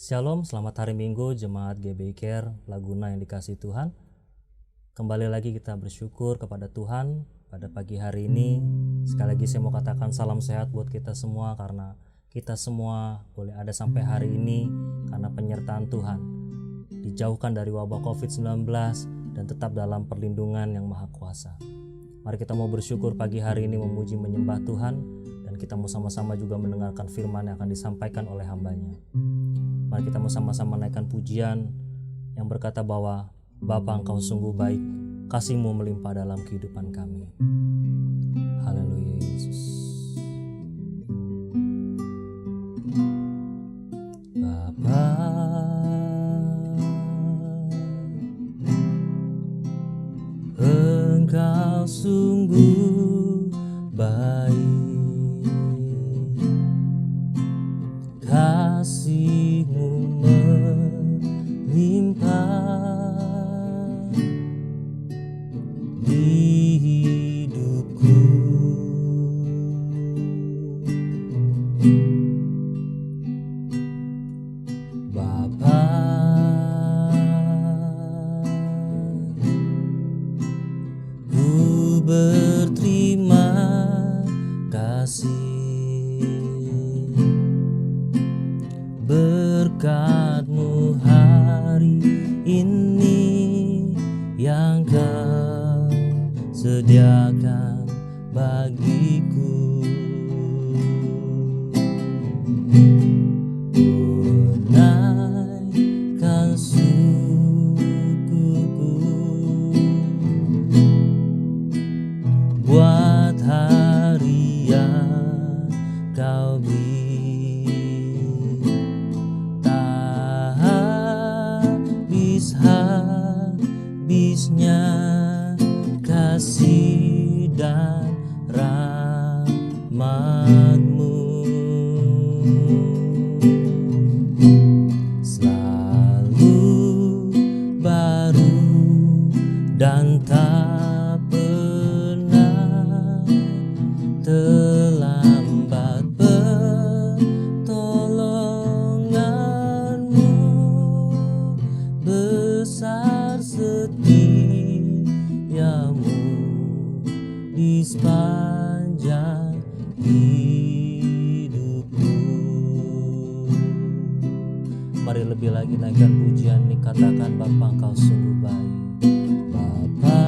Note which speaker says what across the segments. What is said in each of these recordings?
Speaker 1: Shalom, selamat hari Minggu Jemaat GBI Care Laguna yang dikasihi Tuhan. Kembali lagi kita bersyukur kepada Tuhan pada pagi hari ini. Sekali lagi saya mau katakan salam sehat buat kita semua, karena kita semua boleh ada sampai hari ini karena penyertaan Tuhan. Dijauhkan dari wabah COVID-19 dan tetap dalam perlindungan yang maha kuasa. Mari kita mau bersyukur pagi hari ini, memuji menyembah Tuhan, dan kita mau sama-sama juga mendengarkan firman yang akan disampaikan oleh hambanya. Mari kita mau sama-sama naikkan pujian yang berkata bahwa Bapa, Engkau sungguh baik, kasih-Mu melimpah dalam kehidupan kami. Haleluya Yesus. Bapa, Engkau sungguh baik, kasih-Mu melimpah di hidupku. Bapa, ku berterima kasih berkat-Mu hari ini yang Kau sediakan bagiku. Naikkan syukurku buat hari yang Kau beri. Habisnya kasih dan rahmat-Mu selalu baru dan tak pernah terlambat. Pertolongan-Mu besar setia-Mu di sepanjang hidupku. Mari lebih lagi naikkan pujian ini, katakan Bapa, Engkau sungguh baik. Bapa,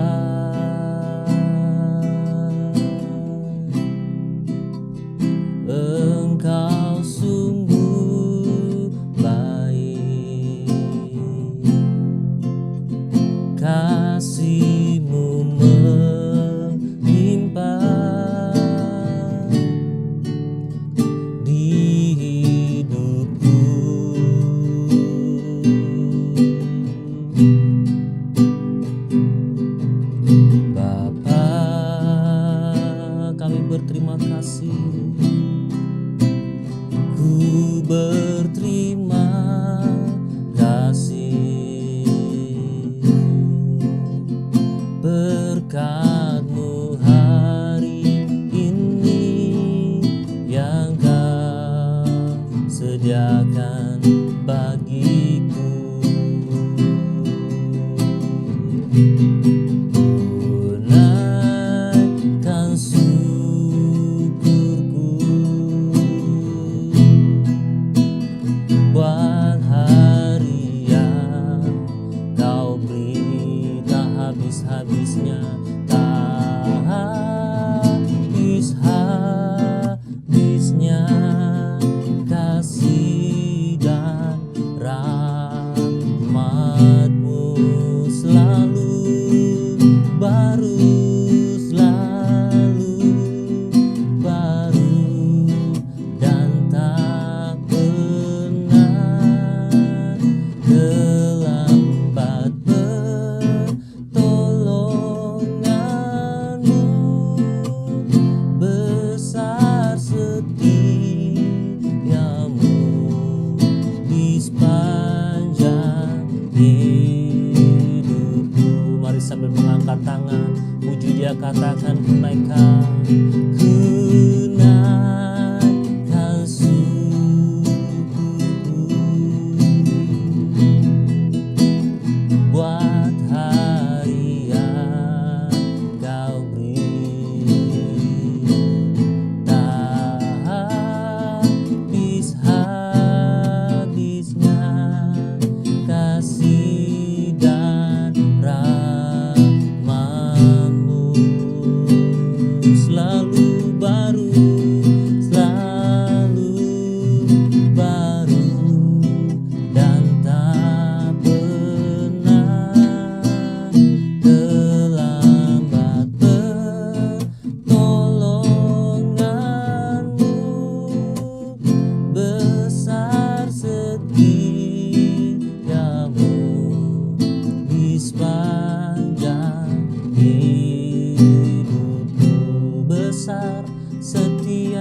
Speaker 1: Engkau sungguh baik, kasih-Mu melimpah di hidupku. Bapa, kami berterima kasih, ku berterima kasih berkat-Mu hari ini yang Kau sediakan bagiku. Naikkan syukurku buat hari yang Kau beri. Tak habis-habisnya, tak habis-habisnya kasih dan rahmat-Mu selalu baru, selalu baru dan tak pernah terlambat. Pertolongan-Mu besar setia-Mu di sepanjang hidupku. Mari sambil mengangkat tangan, puji Dia, katakan ku naikkan syukurku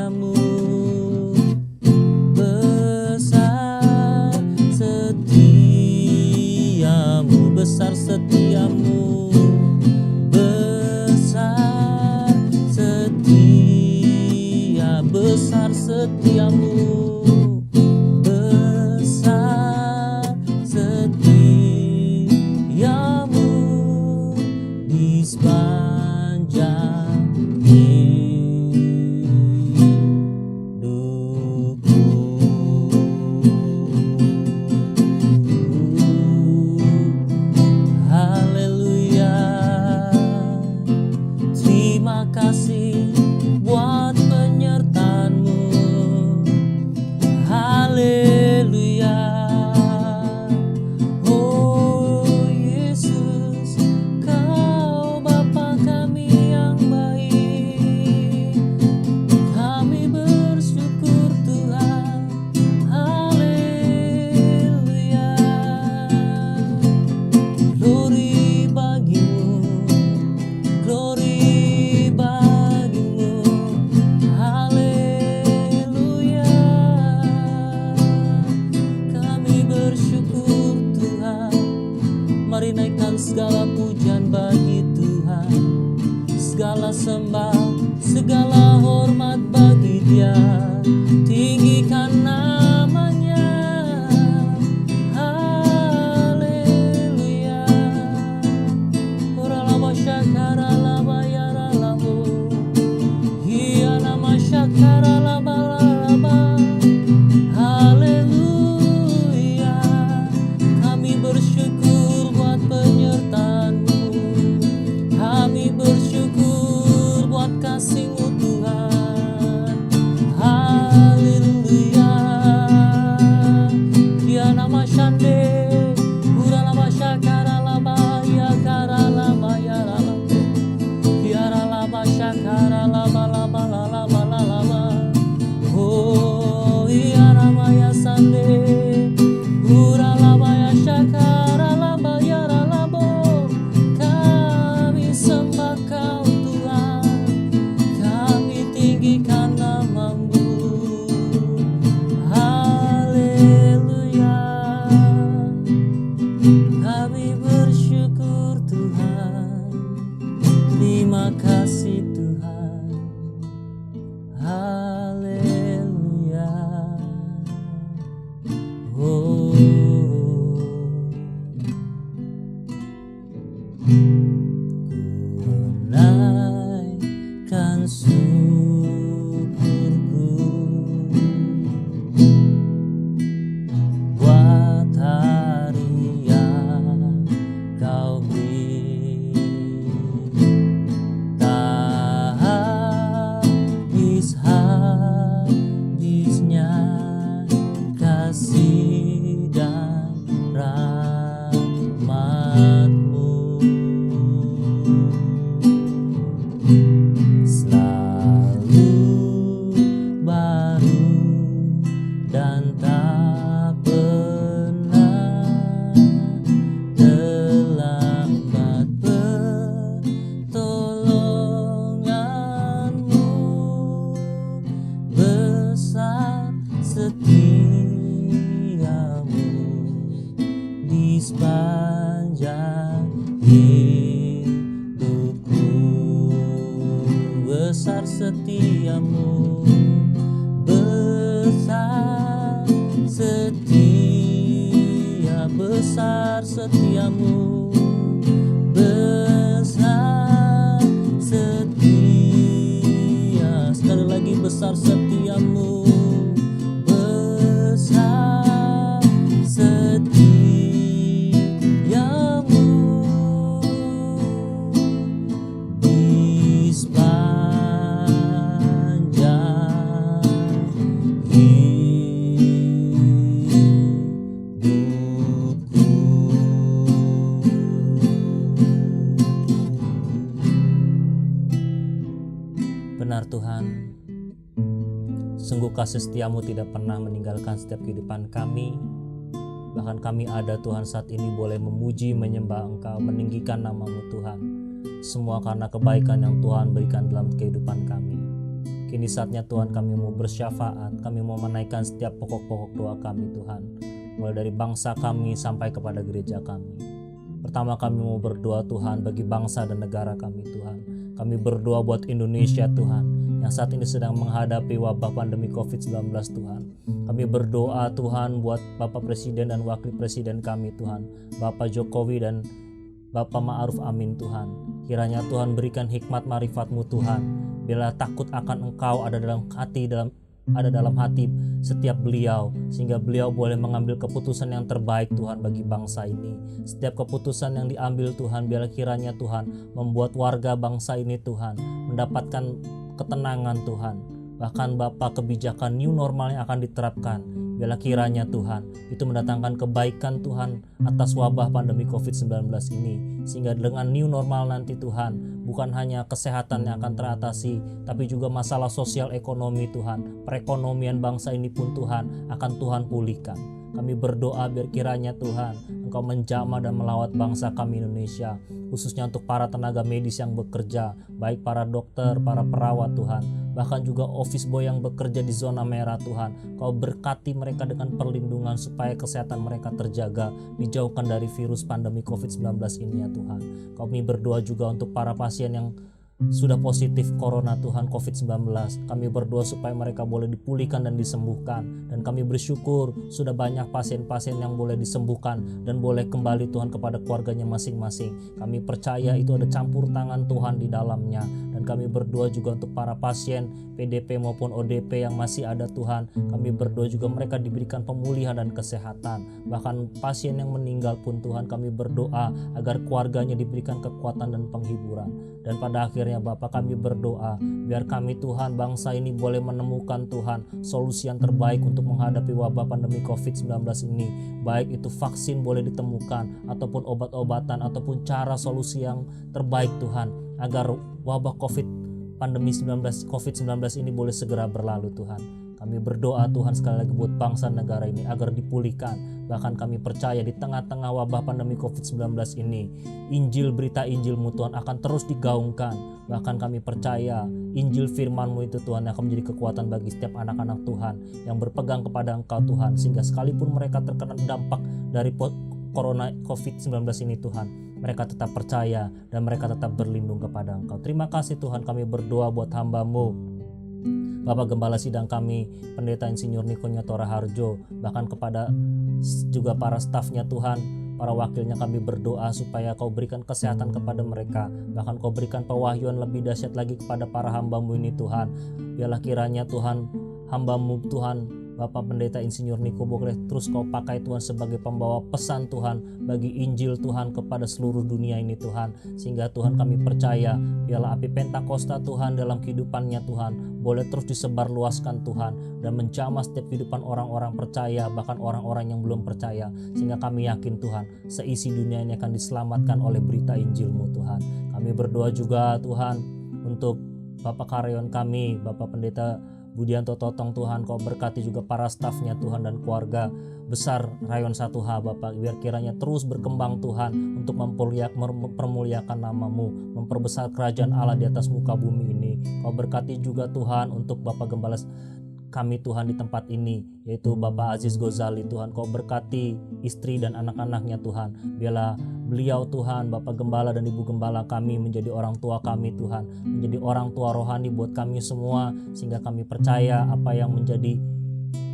Speaker 1: setiamu, besar setiamu, besar setiamu, besar setia, besar setiamu, besar setiamu di sepanjang hidupku. Haleluya, terima kasih buat penyertaan-Mu. Haleluya, oh Yesus, Kau Bapa kami yang baik. Kami bersyukur Tuhan. Haleluya, glory bagimu, glory bagimu. Haleluya, kami bersyukur Tuhan. Mari naikkan segala pujian bagi Tuhan, segala sembah, segala hormat bagi Dia. Tinggikan namanya. Haleluya, oralaba syakara laba yara labu, iya nama syakara laba laba. Haleluya, kami bersyukur buat penyertaan-Mu. Kami bersyukur buat kasih-Mu Tuhan. Haleluya, dia nama syande, uralaba syakara laba ya kara laba yara labu, yara laba syakara laba laba laba laba. Oh iya nama ya sande, uralaba ya syakara laba yara labo. Kami sembah Kau Tuhan, kami tinggikan nama-Mu. Haleluya, kami bersyukur Tuhan. Terima kasih Tuhan. Haleluya, oh. Ku naikkan syukurku buat hari yang Kau beri. Tak habis-habisnya kasih dan rahmat-Mu. Selalu baru dan tak pernah terlambat pertolongan-Mu. Besar setiamu di sepanjang hidupku. Besar setiamu, besar setia, besar setiamu, besar setia. Sekali lagi, besar setiamu, besar setiamu di sepanjang hidupku. Benar Tuhan, sungguh kasih setiamu tidak pernah meninggalkan setiap kehidupan kami. Bahkan kami ada Tuhan saat ini boleh memuji, menyembah Engkau, meninggikan nama-Mu Tuhan. Semua karena kebaikan yang Tuhan berikan dalam kehidupan kami. Kini saatnya Tuhan kami mau bersyafaat, kami mau menaikkan setiap pokok-pokok doa kami Tuhan, mulai dari bangsa kami sampai kepada gereja kami. Pertama kami mau berdoa Tuhan bagi bangsa dan negara kami Tuhan. Kami berdoa buat Indonesia Tuhan, yang saat ini sedang menghadapi wabah pandemi COVID-19 Tuhan. Kami berdoa Tuhan buat Bapak Presiden dan Wakil Presiden kami Tuhan, Bapak Jokowi dan Bapak Ma'ruf Amin Tuhan. Kiranya Tuhan berikan hikmat marifat-Mu Tuhan, bila takut akan Engkau ada dalam hati setiap beliau, sehingga beliau boleh mengambil keputusan yang terbaik Tuhan bagi bangsa ini. Setiap keputusan yang diambil Tuhan, biarlah kiranya Tuhan membuat warga bangsa ini Tuhan mendapatkan ketenangan Tuhan. Bahkan Bapa, kebijakan new normal yang akan diterapkan, biarlah kiranya Tuhan itu mendatangkan kebaikan Tuhan atas wabah pandemi COVID-19 ini, sehingga dengan new normal nanti Tuhan, bukan hanya kesehatan yang akan teratasi, tapi juga masalah sosial ekonomi Tuhan, perekonomian bangsa ini pun Tuhan akan Tuhan pulihkan. Kami berdoa biar kiranya Tuhan Engkau menjamah dan melawat bangsa kami Indonesia, khususnya untuk para tenaga medis yang bekerja, baik para dokter, para perawat Tuhan, bahkan juga office boy yang bekerja di zona merah Tuhan. Kau berkati mereka dengan perlindungan supaya kesehatan mereka terjaga, dijauhkan dari virus pandemi COVID-19 ini ya Tuhan. Kami berdoa juga untuk para pasien yang sudah positif corona Tuhan COVID-19. Kami berdoa supaya mereka boleh dipulihkan dan disembuhkan, dan kami bersyukur sudah banyak pasien-pasien yang boleh disembuhkan dan boleh kembali Tuhan kepada keluarganya masing-masing. Kami percaya itu ada campur tangan Tuhan di dalamnya, dan kami berdoa juga untuk para pasien PDP maupun ODP yang masih ada Tuhan. Kami berdoa juga mereka diberikan pemulihan dan kesehatan. Bahkan pasien yang meninggal pun Tuhan, kami berdoa agar keluarganya diberikan kekuatan dan penghiburan. Dan pada akhirnya Bapa, kami berdoa biar kami Tuhan, bangsa ini boleh menemukan Tuhan solusi yang terbaik untuk menghadapi wabah pandemi COVID-19 ini. Baik itu vaksin boleh ditemukan, ataupun obat-obatan, ataupun cara solusi yang terbaik Tuhan, agar wabah pandemi COVID-19 ini boleh segera berlalu Tuhan. Kami berdoa Tuhan sekali lagi buat bangsa negara ini agar dipulihkan. Bahkan kami percaya di tengah-tengah wabah pandemi COVID-19 ini, berita Injil-Mu Tuhan akan terus digaungkan. Bahkan kami percaya Injil firman-Mu itu Tuhan akan menjadi kekuatan bagi setiap anak-anak Tuhan yang berpegang kepada Engkau Tuhan, sehingga sekalipun mereka terkena dampak dari corona COVID-19 ini Tuhan, mereka tetap percaya dan mereka tetap berlindung kepada Engkau. Terima kasih Tuhan, kami berdoa buat hamba-Mu Bapak Gembala Sidang kami, Pendeta Insinyur Niko Nyotora Harjo, bahkan kepada juga para stafnya Tuhan, para wakilnya, kami berdoa supaya Kau berikan kesehatan kepada mereka, bahkan Kau berikan pewahyuan lebih dahsyat lagi kepada para hamba-Mu ini Tuhan. Biarlah kiranya Tuhan, hamba-Mu Tuhan, Bapak Pendeta Insinyur Niko boleh terus Kau pakai Tuhan sebagai pembawa pesan Tuhan bagi Injil Tuhan kepada seluruh dunia ini Tuhan, sehingga Tuhan kami percaya biarlah api Pentakosta Tuhan dalam kehidupannya Tuhan boleh terus disebarluaskan Tuhan dan menjamah setiap kehidupan orang-orang percaya, bahkan orang-orang yang belum percaya, sehingga kami yakin Tuhan seisi dunia ini akan diselamatkan oleh berita Injil-Mu Tuhan. Kami berdoa juga Tuhan untuk Bapak karyawan kami, Bapak Pendeta Budianto Totong Tuhan, Kau berkati juga para stafnya Tuhan dan keluarga besar Rayon 1H Bapak, biar kiranya terus berkembang Tuhan untuk mempermuliakan nama-Mu, memperbesar kerajaan Allah di atas muka bumi ini. Kau berkati juga Tuhan untuk Bapak Gembala kami Tuhan di tempat ini, yaitu Bapak Aziz Gozali Tuhan. Kau berkati istri dan anak-anaknya Tuhan, biarlah beliau Tuhan, Bapak Gembala dan Ibu Gembala kami menjadi orang tua kami Tuhan, menjadi orang tua rohani buat kami semua, sehingga kami percaya apa yang menjadi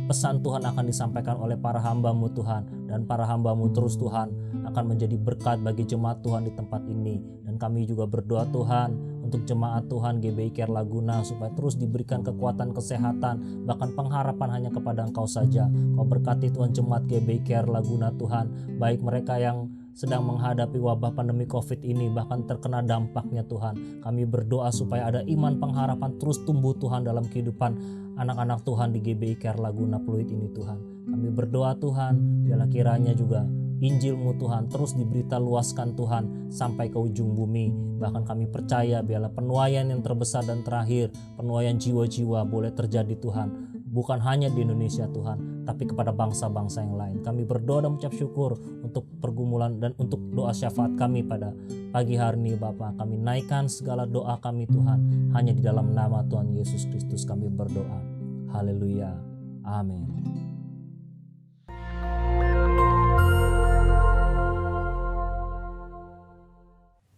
Speaker 1: pesan Tuhan akan disampaikan oleh para hamba-Mu Tuhan, dan para hamba-Mu terus Tuhan akan menjadi berkat bagi jemaat Tuhan di tempat ini. Dan kami juga berdoa Tuhan untuk jemaat Tuhan GBI Care Laguna supaya terus diberikan kekuatan kesehatan, bahkan pengharapan hanya kepada Engkau saja. Kau berkati Tuhan jemaat GBI Care Laguna Tuhan, baik mereka yang sedang menghadapi wabah pandemi COVID ini, bahkan terkena dampaknya Tuhan. Kami berdoa supaya ada iman pengharapan terus tumbuh Tuhan dalam kehidupan anak-anak Tuhan di GBI Care Laguna Pluit ini Tuhan. Kami berdoa Tuhan, biarlah kiranya juga Injil-Mu Tuhan terus diberita luaskan Tuhan sampai ke ujung bumi. Bahkan kami percaya biarlah penuaian yang terbesar dan terakhir, penuaian jiwa-jiwa boleh terjadi Tuhan bukan hanya di Indonesia Tuhan, tapi kepada bangsa-bangsa yang lain. Kami berdoa dan mengucap syukur untuk pergumulan dan untuk doa syafaat kami pada pagi hari ini Bapa. Kami naikkan segala doa kami Tuhan, hanya di dalam nama Tuhan Yesus Kristus kami berdoa. Haleluya. Amin.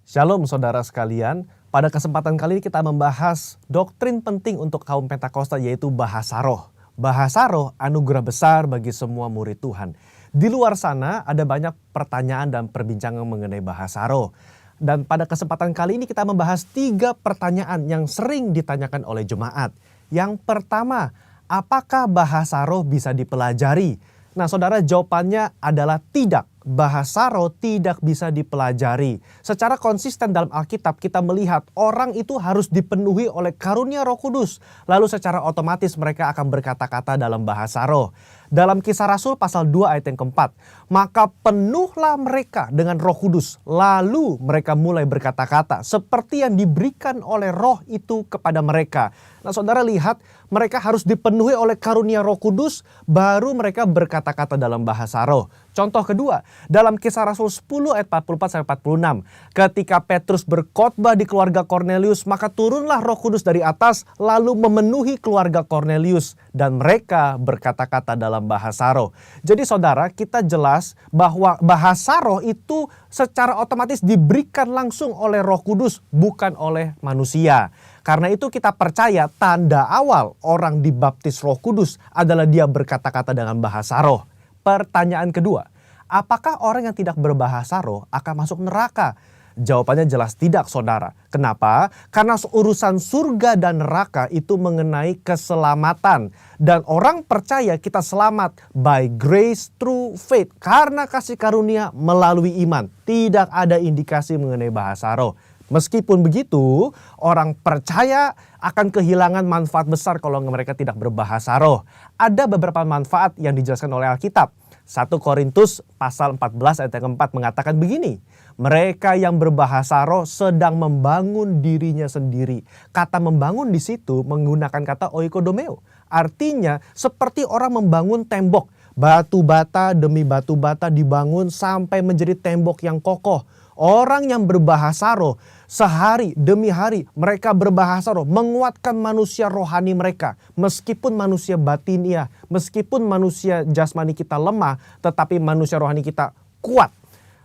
Speaker 2: Shalom saudara sekalian, pada kesempatan kali ini kita membahas doktrin penting untuk kaum Pentakosta yaitu bahasa roh. Bahasa roh anugerah besar bagi semua murid Tuhan. Di luar sana ada banyak pertanyaan dan perbincangan mengenai bahasa roh. Dan pada kesempatan kali ini kita membahas 3 pertanyaan yang sering ditanyakan oleh jemaat. Yang pertama, apakah bahasa roh bisa dipelajari? Nah saudara, jawabannya adalah tidak. Bahasa roh tidak bisa dipelajari. Secara konsisten dalam Alkitab kita melihat orang itu harus dipenuhi oleh karunia Roh Kudus. Lalu secara otomatis mereka akan berkata-kata dalam bahasa roh. Dalam Kisah Rasul pasal 2 ayat yang keempat, maka penuhlah mereka dengan Roh Kudus. Lalu mereka mulai berkata-kata seperti yang diberikan oleh roh itu kepada mereka. Nah saudara lihat, mereka harus dipenuhi oleh karunia Roh Kudus, baru mereka berkata-kata dalam bahasa roh. Contoh kedua, dalam Kisah Rasul 10 ayat 44-46. Ketika Petrus berkhotbah di keluarga Kornelius, maka turunlah Roh Kudus dari atas lalu memenuhi keluarga Kornelius. Dan mereka berkata-kata dalam bahasa roh. Jadi saudara, kita jelas bahwa bahasa roh itu secara otomatis diberikan langsung oleh Roh Kudus, bukan oleh manusia. Karena itu kita percaya tanda awal orang dibaptis Roh Kudus adalah dia berkata-kata dengan bahasa roh. Pertanyaan kedua, apakah orang yang tidak berbahasa roh akan masuk neraka? Jawabannya jelas tidak saudara. Kenapa? Karena urusan surga dan neraka itu mengenai keselamatan. Dan orang percaya kita selamat by grace through faith. Karena kasih karunia melalui iman. Tidak ada indikasi mengenai bahasa roh. Meskipun begitu, orang percaya akan kehilangan manfaat besar kalau mereka tidak berbahasa roh. Ada beberapa manfaat yang dijelaskan oleh Alkitab. 1 Korintus pasal 14 ayat yang keempat mengatakan begini. Mereka yang berbahasa roh sedang membangun dirinya sendiri. Kata membangun di situ menggunakan kata oikodomeo. Artinya seperti orang membangun tembok. Batu bata demi batu bata dibangun sampai menjadi tembok yang kokoh. Orang yang berbahasa roh sehari demi hari mereka berbahasa roh menguatkan manusia rohani mereka. Meskipun manusia batinia, meskipun manusia jasmani kita lemah, tetapi manusia rohani kita kuat.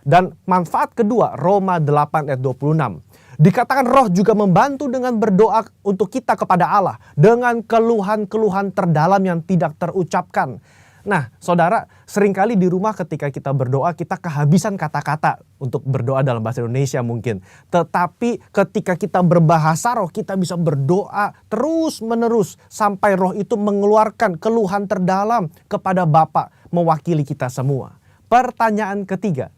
Speaker 2: Dan manfaat kedua, Roma 8 ayat 26. Dikatakan roh juga membantu dengan berdoa untuk kita kepada Allah dengan keluhan-keluhan terdalam yang tidak terucapkan. Nah saudara, seringkali di rumah ketika kita berdoa kita kehabisan kata-kata untuk berdoa dalam bahasa Indonesia mungkin. Tetapi ketika kita berbahasa roh kita bisa berdoa terus menerus sampai roh itu mengeluarkan keluhan terdalam kepada Bapa mewakili kita semua. Pertanyaan ketiga,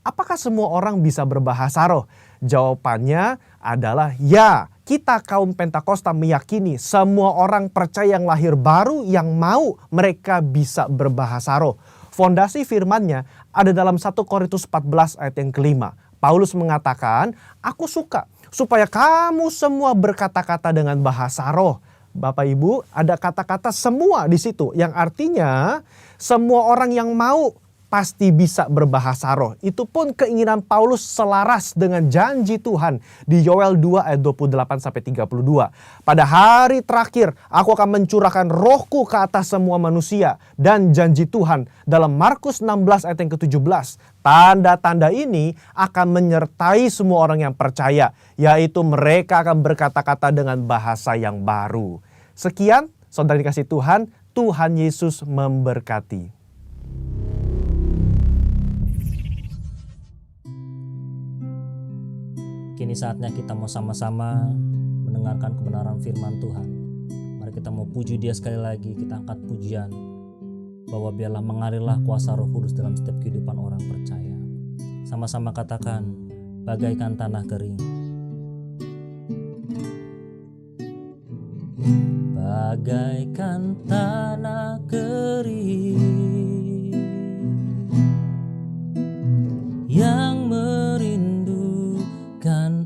Speaker 2: apakah semua orang bisa berbahasa roh? Jawabannya adalah ya. Kita kaum Pentakosta meyakini semua orang percaya yang lahir baru yang mau mereka bisa berbahasa roh. Fondasi firman-Nya ada dalam 1 Korintus 14 ayat yang kelima. Paulus mengatakan, aku suka supaya kamu semua berkata-kata dengan bahasa roh. Bapak Ibu, ada kata-kata semua di situ yang artinya semua orang yang mau pasti bisa berbahasa roh. Itu pun keinginan Paulus selaras dengan janji Tuhan di Yoel 2 ayat 28-32. Pada hari terakhir aku akan mencurahkan rohku ke atas semua manusia. Dan janji Tuhan dalam Markus 16 ayat yang ke-17. Tanda-tanda ini akan menyertai semua orang yang percaya. Yaitu mereka akan berkata-kata dengan bahasa yang baru. Sekian saudara dikasih Tuhan. Tuhan Yesus memberkati.
Speaker 1: Kini saatnya kita mau sama-sama mendengarkan kebenaran firman Tuhan. Mari kita mau puji Dia sekali lagi, kita angkat pujian bahwa biarlah mengalirlah kuasa Roh Kudus dalam setiap kehidupan orang percaya. Sama-sama katakan, bagaikan tanah kering. Bagaikan tanah kering yang merindukan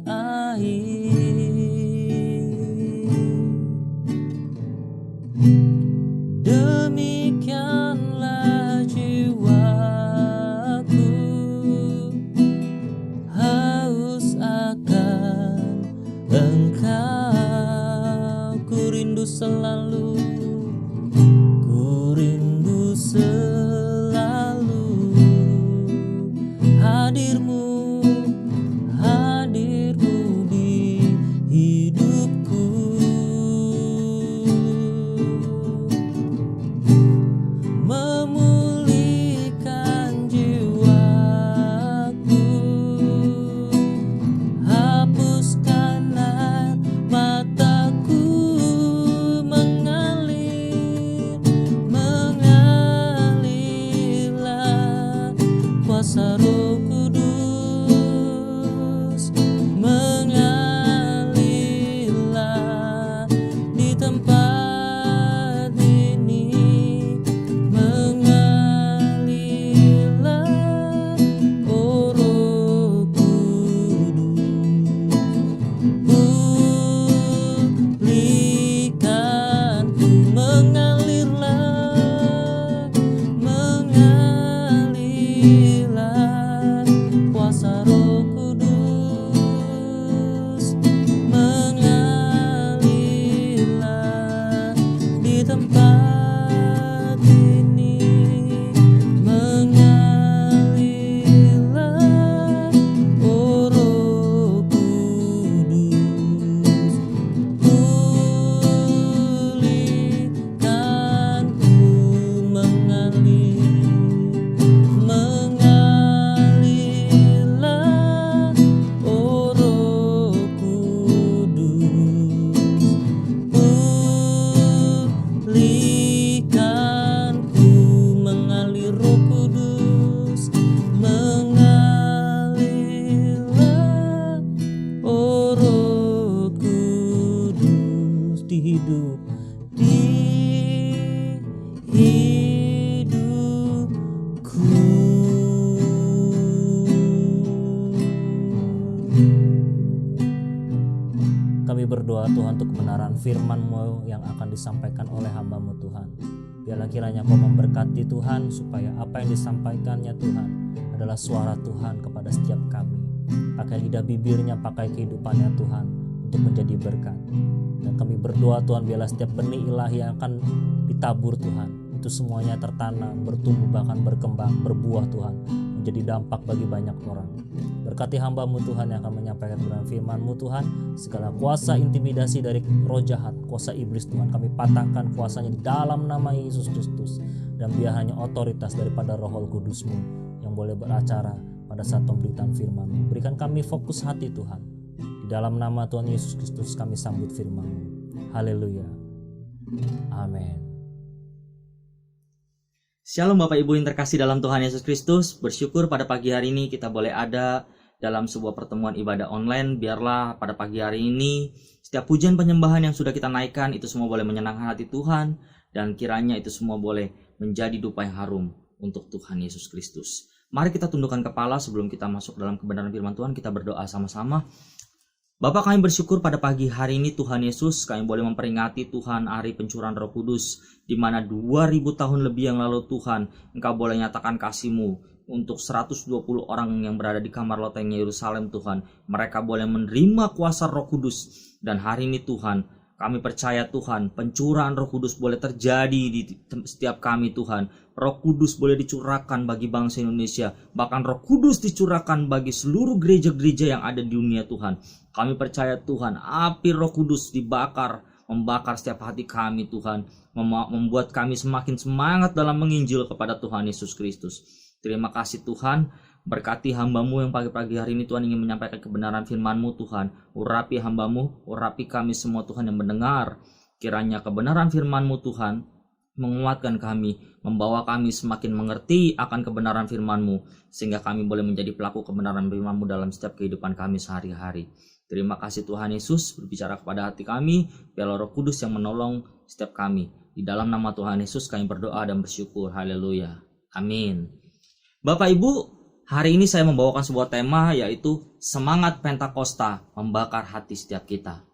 Speaker 1: air, selalu, ku rindu selalu hadirmu, hadirmu di hidupku. Memulihkan jiwaku, hapuskan air mataku, mengalirlah kuasa Roh Kudus, mengalirlah di tempat ini, mengalirlah, oh Roh Kudus. Pulihkanku, mengalirlah, mengalirlah kuasa Roh Kudus, mengalirlah di tempat ini, mengalirlah, oh Roh Kudus. Pulihkanku, mengalirlah, oh Roh Kudus. Pulihkanku, mengalir Roh Kudus, mengalirlah, oh Roh Kudus di hidupku. Kami berdoa Tuhan untuk kebenaran firman-Mu yang akan disampaikan oleh hamba-Mu Tuhan. Biarlah kiranya Kau memberkati Tuhan, supaya apa yang disampaikannya Tuhan adalah suara Tuhan kepada setiap kami. Pakai lidah bibirnya, pakai kehidupannya Tuhan untuk menjadi berkat. Dan kami berdoa Tuhan, biarlah setiap benih ilahi yang akan ditabur Tuhan, itu semuanya tertanam, bertumbuh, bahkan berkembang, berbuah Tuhan, menjadi dampak bagi banyak orang. Berkati hamba-Mu Tuhan yang akan menyampaikan kebenaran firman-Mu Tuhan. Segala kuasa intimidasi dari roh jahat, kuasa iblis Tuhan, kami patahkan kuasanya di dalam nama Yesus Kristus. Dan biar hanya otoritas daripada Roh Kudus-Mu yang boleh beracara pada saat pemberitaan firman-Mu. Berikan kami fokus hati Tuhan. Di dalam nama Tuhan Yesus Kristus kami sambut firman-Mu. Haleluya. Amin.
Speaker 3: Shalom Bapak Ibu yang terkasih dalam Tuhan Yesus Kristus. Bersyukur pada pagi hari ini kita boleh ada dalam sebuah pertemuan ibadah online. Biarlah pada pagi hari ini setiap pujian penyembahan yang sudah kita naikkan itu semua boleh menyenangkan hati Tuhan, dan kiranya itu semua boleh menjadi dupa yang harum untuk Tuhan Yesus Kristus. Mari kita tundukkan kepala sebelum kita masuk dalam kebenaran firman Tuhan. Kita berdoa sama-sama. Bapa, kami bersyukur pada pagi hari ini Tuhan Yesus, kami boleh memperingati Tuhan hari pencurahan Roh Kudus, di mana 2000 tahun lebih yang lalu Tuhan, Engkau boleh nyatakan kasih-Mu untuk 120 orang yang berada di kamar loteng Yerusalem Tuhan. Mereka boleh menerima kuasa Roh Kudus, dan hari ini Tuhan, kami percaya Tuhan, pencurahan Roh Kudus boleh terjadi di setiap kami Tuhan. Roh Kudus boleh dicurahkan bagi bangsa Indonesia, bahkan Roh Kudus dicurahkan bagi seluruh gereja-gereja yang ada di dunia Tuhan. Kami percaya Tuhan, api Roh Kudus dibakar, membakar setiap hati kami Tuhan, membuat kami semakin semangat dalam menginjil kepada Tuhan Yesus Kristus. Terima kasih Tuhan, berkati hamba-Mu yang pagi-pagi hari ini Tuhan ingin menyampaikan kebenaran firman-Mu Tuhan. Urapi hamba-Mu, urapi kami semua Tuhan yang mendengar. Kiranya kebenaran firman-Mu Tuhan menguatkan kami, membawa kami semakin mengerti akan kebenaran firman-Mu, sehingga kami boleh menjadi pelaku kebenaran firman-Mu dalam setiap kehidupan kami sehari-hari. Terima kasih Tuhan Yesus, berbicara kepada hati kami, biarlah Roh Kudus yang menolong setiap kami. Di dalam nama Tuhan Yesus kami berdoa dan bersyukur. Haleluya. Amin. Bapak Ibu, hari ini saya membawakan sebuah tema, yaitu semangat Pentakosta membakar hati setiap kita.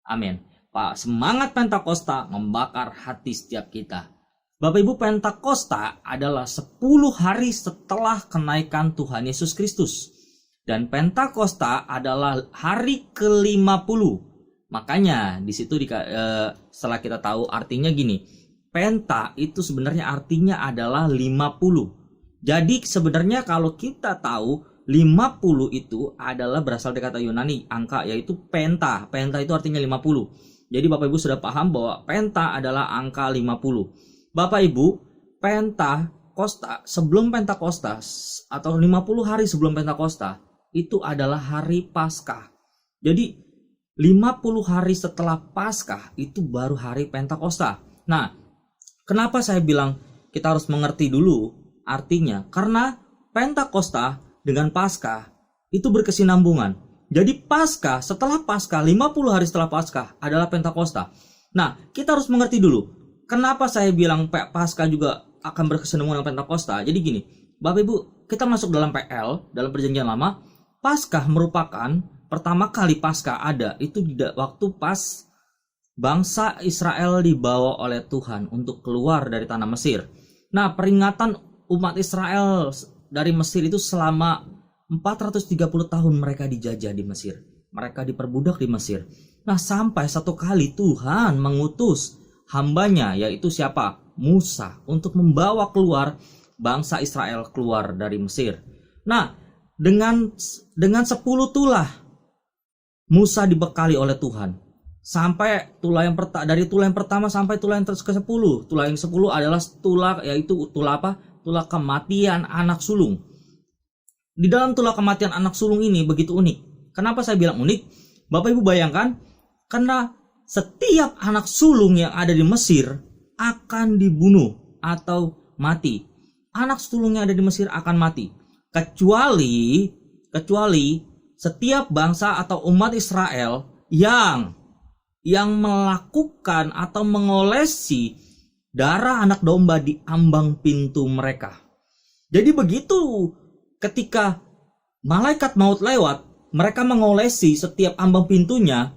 Speaker 3: Amin. Pak, semangat Pentakosta membakar hati setiap kita. Bapak Ibu, Pentakosta adalah 10 hari setelah kenaikan Tuhan Yesus Kristus. Dan Pentakosta adalah hari ke-50 Makanya di situ setelah kita tahu artinya gini, penta itu sebenarnya artinya adalah 50. Jadi sebenarnya kalau kita tahu 50 itu adalah berasal dari kata Yunani, angka yaitu penta. Penta itu artinya 50. Jadi Bapak Ibu sudah paham bahwa penta adalah angka 50. Bapak Ibu, Pentakosta, sebelum Pentakosta atau 50 hari sebelum Pentakosta itu adalah hari Paskah. Jadi 50 hari setelah Paskah itu baru hari Pentakosta. Nah, kenapa saya bilang kita harus mengerti dulu artinya? Karena Pentakosta dengan Paskah itu berkesinambungan. Jadi Paskah, setelah Paskah, 50 hari setelah Paskah adalah Pentakosta. Nah, kita harus mengerti dulu. Kenapa saya bilang Paskah juga akan berkesinambungan dengan Pentakosta? Jadi gini, Bapak Ibu, kita masuk dalam PL, dalam Perjanjian Lama, Paskah merupakan pertama kali Paskah ada itu di waktu pas bangsa Israel dibawa oleh Tuhan untuk keluar dari tanah Mesir. Nah, peringatan umat Israel dari Mesir itu selama 430 tahun mereka dijajah di Mesir. Mereka diperbudak di Mesir. Nah, sampai satu kali Tuhan mengutus hambanya, yaitu siapa? Musa, untuk membawa keluar bangsa Israel keluar dari Mesir. Nah, dengan 10 tulah Musa dibekali oleh Tuhan. Sampai dari tulah yang pertama sampai tulah yang ke-10. Tulah yang 10 adalah tulah, yaitu tulah apa? Tulah kematian anak sulung. Di dalam tulah kematian anak sulung ini begitu unik. Kenapa saya bilang unik? Bapak Ibu bayangkan, karena setiap anak sulung yang ada di Mesir akan dibunuh atau mati. Anak sulung yang ada di Mesir akan mati. Kecuali setiap bangsa atau umat Israel yang melakukan atau mengolesi darah anak domba di ambang pintu mereka. Jadi begitu ketika malaikat maut lewat, mereka mengolesi setiap ambang pintunya,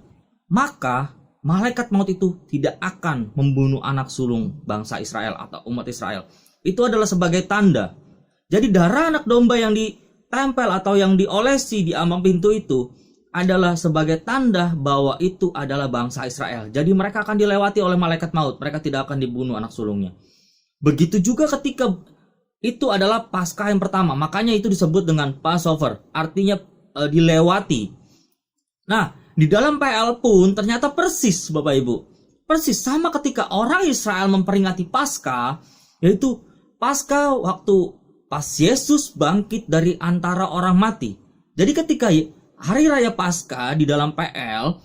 Speaker 3: maka malaikat maut itu tidak akan membunuh anak sulung bangsa Israel atau umat Israel. Itu adalah sebagai tanda. Jadi darah anak domba yang ditempel atau yang diolesi di ambang pintu itu adalah sebagai tanda bahwa itu adalah bangsa Israel. Jadi mereka akan dilewati oleh malaikat maut. Mereka tidak akan dibunuh anak sulungnya. Begitu juga ketika itu adalah Paskah yang pertama. Makanya itu disebut dengan Passover. Artinya dilewati. Nah, di dalam PL pun ternyata persis Bapak Ibu. Persis sama ketika orang Israel memperingati Paskah. Yaitu Paskah waktu pas Yesus bangkit dari antara orang mati. Jadi ketika Hari Raya Paskah di dalam PL,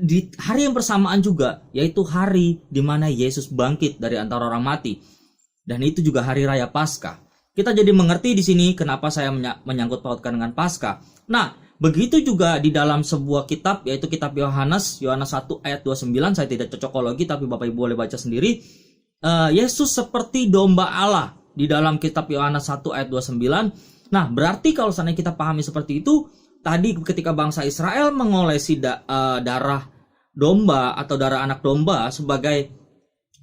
Speaker 3: di hari yang bersamaan juga, yaitu hari di mana Yesus bangkit dari antara orang mati. Dan itu juga Hari Raya Paskah. Kita jadi mengerti di sini kenapa saya menyangkut pautkan dengan Paskah. Nah, begitu juga di dalam sebuah kitab, yaitu kitab Yohanes 1 ayat 29, saya tidak cocokologi tapi Bapak Ibu boleh baca sendiri. Yesus seperti domba Allah di dalam kitab Yohanes 1 ayat 29. Nah, berarti kalau seandainya kita pahami seperti itu, tadi ketika bangsa Israel mengolesi darah domba atau darah anak domba sebagai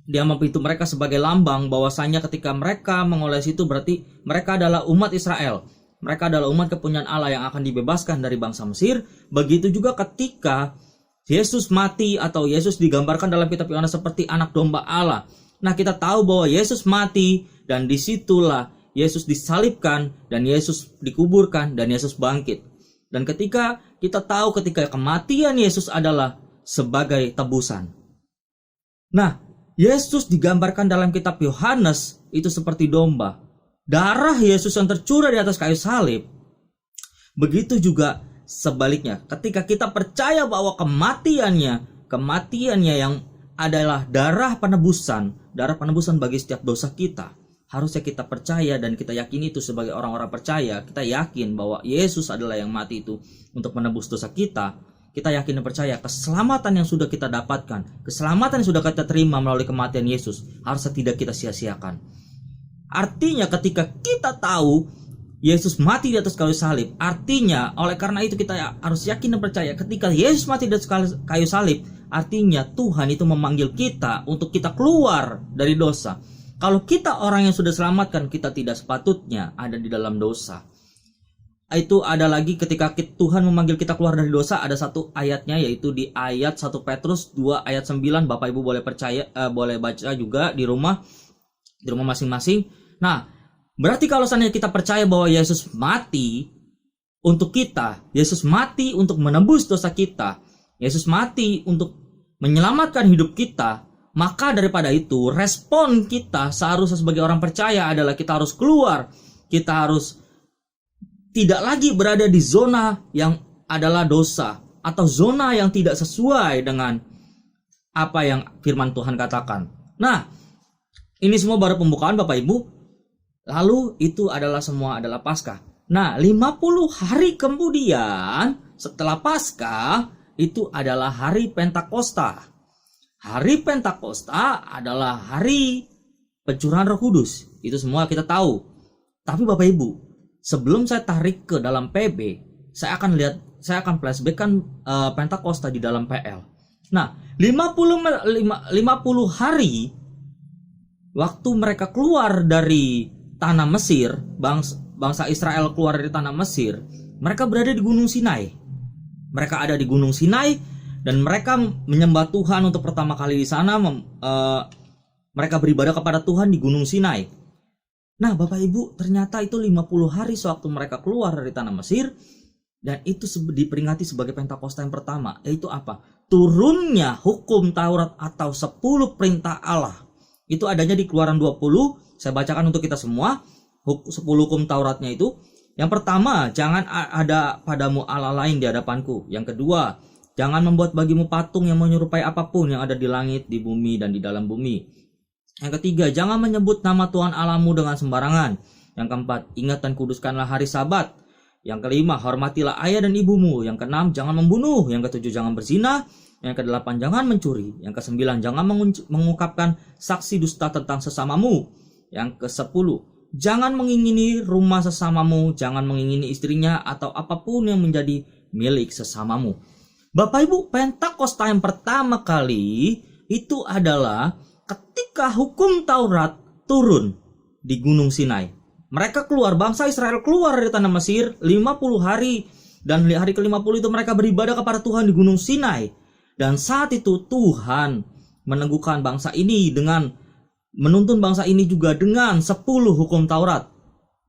Speaker 3: di ambang pintu mereka sebagai lambang bahwasanya ketika mereka mengolesi itu berarti mereka adalah umat Israel. Mereka adalah umat kepunyaan Allah yang akan dibebaskan dari bangsa Mesir. Begitu juga ketika Yesus mati atau Yesus digambarkan dalam kitab Yohanes seperti anak domba Allah. Nah, kita tahu bahwa Yesus mati dan disitulah Yesus disalibkan dan Yesus dikuburkan dan Yesus bangkit. Dan ketika kita tahu ketika kematian Yesus adalah sebagai tebusan. Nah, Yesus digambarkan dalam kitab Yohanes itu seperti domba. Darah Yesus yang tercurah di atas kayu salib. Begitu juga sebaliknya. Ketika kita percaya bahwa kematiannya yang adalah darah penebusan bagi setiap dosa kita. Harusnya kita percaya dan kita yakini itu sebagai orang-orang percaya. Kita yakin bahwa Yesus adalah yang mati itu untuk menebus dosa kita. Kita yakin dan percaya keselamatan yang sudah kita dapatkan, keselamatan yang sudah kita terima melalui kematian Yesus, harusnya tidak kita sia-siakan. Artinya ketika kita tahu Yesus mati di atas kayu salib, artinya oleh karena itu kita harus yakin dan percaya ketika Yesus mati di atas kayu salib, artinya Tuhan itu memanggil kita untuk kita keluar dari dosa. Kalau kita orang yang sudah selamatkan, kita tidak sepatutnya ada di dalam dosa. itu ada lagi ketika Tuhan memanggil kita keluar dari dosa, ada satu ayatnya yaitu di ayat 1 Petrus 2 ayat 9. Bapak Ibu boleh boleh baca juga di rumah masing-masing. Nah, berarti kalau seandainya kita percaya bahwa Yesus mati untuk kita, Yesus mati untuk menebus dosa kita, Yesus mati untuk menyelamatkan hidup kita, maka daripada itu respon kita seharusnya sebagai orang percaya adalah kita harus keluar, kita harus tidak lagi berada di zona yang adalah dosa atau zona yang tidak sesuai dengan apa yang firman Tuhan katakan. Nah, ini semua baru pembukaan Bapak Ibu. Lalu itu adalah semua adalah Paskah. Nah, 50 hari kemudian setelah Paskah itu adalah hari Pentakosta. Hari Pentakosta adalah hari pencurahan Roh Kudus. Itu semua kita tahu. Tapi Bapak Ibu, sebelum saya tarik ke dalam PB, saya akan flashbackkan Pentakosta di dalam PL. Nah, 50 hari waktu mereka keluar dari tanah Mesir, bangsa Israel keluar dari tanah Mesir, mereka berada di Gunung Sinai. Mereka ada di Gunung Sinai dan mereka menyembah Tuhan untuk pertama kali di sana. Mereka beribadah kepada Tuhan di Gunung Sinai. Nah, Bapak Ibu, ternyata itu 50 hari sewaktu mereka keluar dari tanah Mesir, dan itu diperingati sebagai Pentakosta yang pertama, yaitu apa? Turunnya hukum Taurat atau 10 perintah Allah. Itu adanya di Keluaran 20, saya bacakan untuk kita semua. 10 hukum Tauratnya itu. Yang pertama, jangan ada padamu Allah lain di hadapanku. Yang kedua, jangan membuat bagimu patung yang menyerupai apapun yang ada di langit, di bumi, dan di dalam bumi. Yang ketiga, jangan menyebut nama Tuhan Allahmu dengan sembarangan. Yang keempat, ingat dan kuduskanlah hari Sabat. Yang kelima, hormatilah ayah dan ibumu. Yang keenam, jangan membunuh. Yang ketujuh, jangan berzina. Yang kedelapan, jangan mencuri. Yang kesembilan, jangan mengungkapkan saksi dusta tentang sesamamu. Yang kesepuluh, jangan mengingini rumah sesamamu. Jangan mengingini istrinya atau apapun yang menjadi milik sesamamu. Bapak Ibu, Pentakosta yang pertama kali itu adalah ketika hukum Taurat turun di Gunung Sinai. Mereka keluar, bangsa Israel keluar dari tanah Mesir 50 hari. Dan di hari ke-50 itu mereka beribadah kepada Tuhan di Gunung Sinai. Dan saat itu Tuhan meneguhkan bangsa ini dengan menuntun bangsa ini juga dengan 10 hukum Taurat.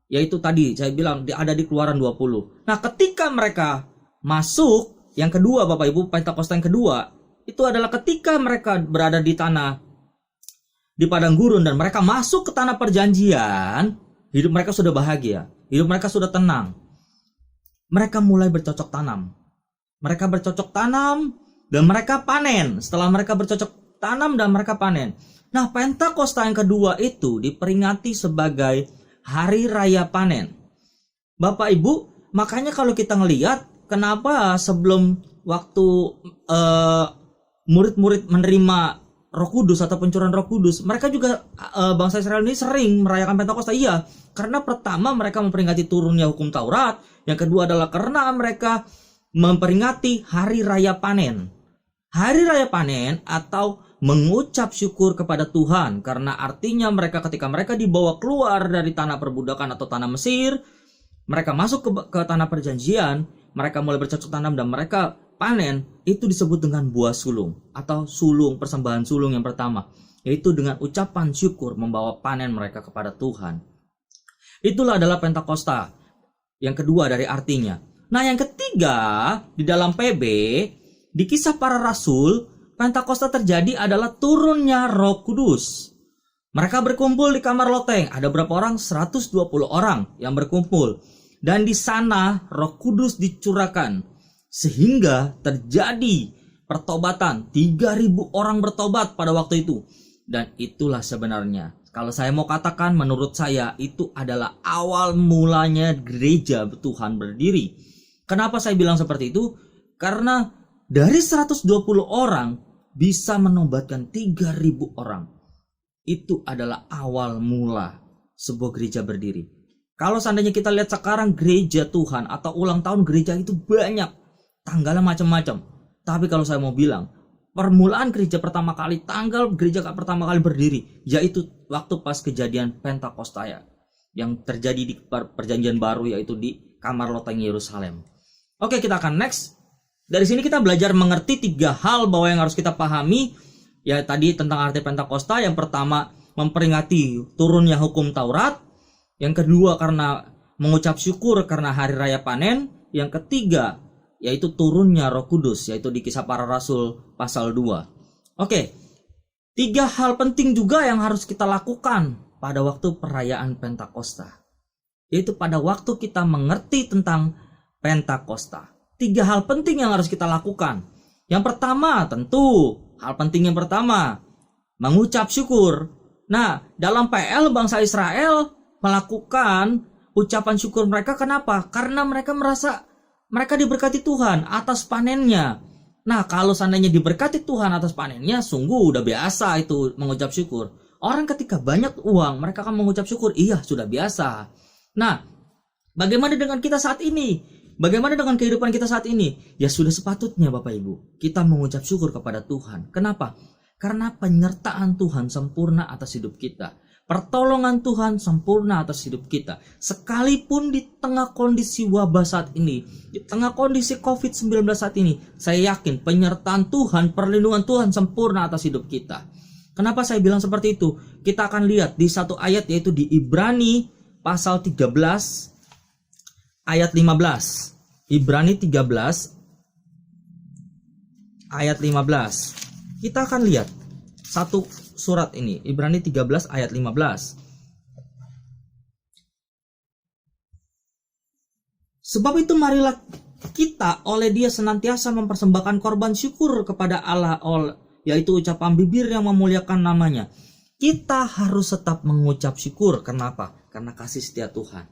Speaker 3: Yaitu tadi saya bilang ada di Keluaran 20. Nah, ketika mereka masuk, yang kedua Bapak Ibu, Pentakosta yang kedua, itu adalah ketika mereka berada di padang gurun dan mereka masuk ke tanah perjanjian, hidup mereka sudah bahagia, hidup mereka sudah tenang. Mereka mulai bercocok tanam. Mereka bercocok tanam dan mereka panen. Setelah mereka bercocok tanam dan mereka panen. Nah, Pentakosta yang kedua itu diperingati sebagai hari raya panen. Bapak Ibu, makanya kalau kita ngelihat kenapa sebelum waktu murid-murid menerima Roh Kudus atau pencurahan Roh Kudus, mereka juga bangsa Israel ini sering merayakan Pentakosta. Iya, karena pertama mereka memperingati turunnya hukum Taurat, yang kedua adalah karena mereka memperingati hari raya panen. Hari raya panen atau mengucap syukur kepada Tuhan, karena artinya mereka ketika mereka dibawa keluar dari tanah perbudakan atau tanah Mesir, mereka masuk ke tanah perjanjian, mereka mulai bercocok tanam dan mereka panen, itu disebut dengan buah sulung atau sulung, persembahan sulung yang pertama, yaitu dengan ucapan syukur membawa panen mereka kepada Tuhan. Itulah adalah Pentakosta yang kedua dari artinya. Nah, yang ketiga di dalam PB, di Kisah Para Rasul, Pentakosta terjadi adalah turunnya Roh Kudus. Mereka berkumpul di kamar loteng, ada berapa orang? 120 orang yang berkumpul, dan di sana Roh Kudus dicurahkan. Sehingga terjadi pertobatan, 3.000 orang bertobat pada waktu itu. Dan itulah sebenarnya, kalau saya mau katakan, menurut saya itu adalah awal mulanya gereja Tuhan berdiri. Kenapa saya bilang seperti itu? Karena dari 120 orang bisa menobatkan 3.000 orang. Itu adalah awal mula sebuah gereja berdiri. Kalau seandainya kita lihat sekarang gereja Tuhan atau ulang tahun gereja itu banyak, tanggalnya macam-macam. Tapi kalau saya mau bilang, permulaan gereja pertama kali, tanggal gereja pertama kali berdiri, yaitu waktu pas kejadian Pentakosta, yang terjadi di perjanjian baru, yaitu di kamar loteng Yerusalem. Oke, kita akan next. Dari sini kita belajar mengerti 3 hal bahwa yang harus kita pahami. Ya, tadi tentang arti Pentakosta. Yang pertama, memperingati turunnya hukum Taurat. Yang kedua, karena mengucap syukur karena hari raya panen. Yang ketiga, yaitu turunnya Roh Kudus, yaitu di Kisah Para Rasul pasal 2. Oke, 3 hal penting juga yang harus kita lakukan pada waktu perayaan Pentakosta, yaitu pada waktu kita mengerti tentang Pentakosta. 3 hal penting yang harus kita lakukan. Yang pertama, tentu hal penting yang pertama, mengucap syukur. Nah, dalam PL bangsa Israel melakukan ucapan syukur mereka. Kenapa? Karena mereka merasa mereka diberkati Tuhan atas panennya. Nah, kalau seandainya diberkati Tuhan atas panennya, sungguh udah biasa itu mengucap syukur. Orang ketika banyak uang, mereka akan mengucap syukur. Iya, sudah biasa. Nah, bagaimana dengan kita saat ini? Bagaimana dengan kehidupan kita saat ini? Ya sudah sepatutnya Bapak Ibu, kita mengucap syukur kepada Tuhan. Kenapa? Karena penyertaan Tuhan sempurna atas hidup kita. Pertolongan Tuhan sempurna atas hidup kita. Sekalipun di tengah kondisi wabah saat ini, di tengah kondisi COVID-19 saat ini, saya yakin penyertaan Tuhan, perlindungan Tuhan sempurna atas hidup kita. Kenapa saya bilang seperti itu? Kita akan lihat di satu ayat, yaitu di Ibrani pasal 13 ayat 15. Ibrani 13 ayat 15. Kita akan lihat satu surat ini, Ibrani 13 ayat 15. Sebab itu marilah kita oleh Dia senantiasa mempersembahkan korban syukur kepada Allah, yaitu ucapan bibir yang memuliakan namanya. Kita harus tetap mengucap syukur. Kenapa? Karena kasih setia Tuhan.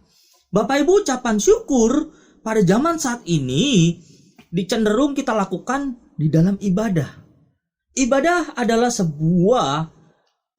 Speaker 3: Bapak Ibu, ucapan syukur pada zaman saat ini dicenderung kita lakukan di dalam ibadah. Ibadah adalah sebuah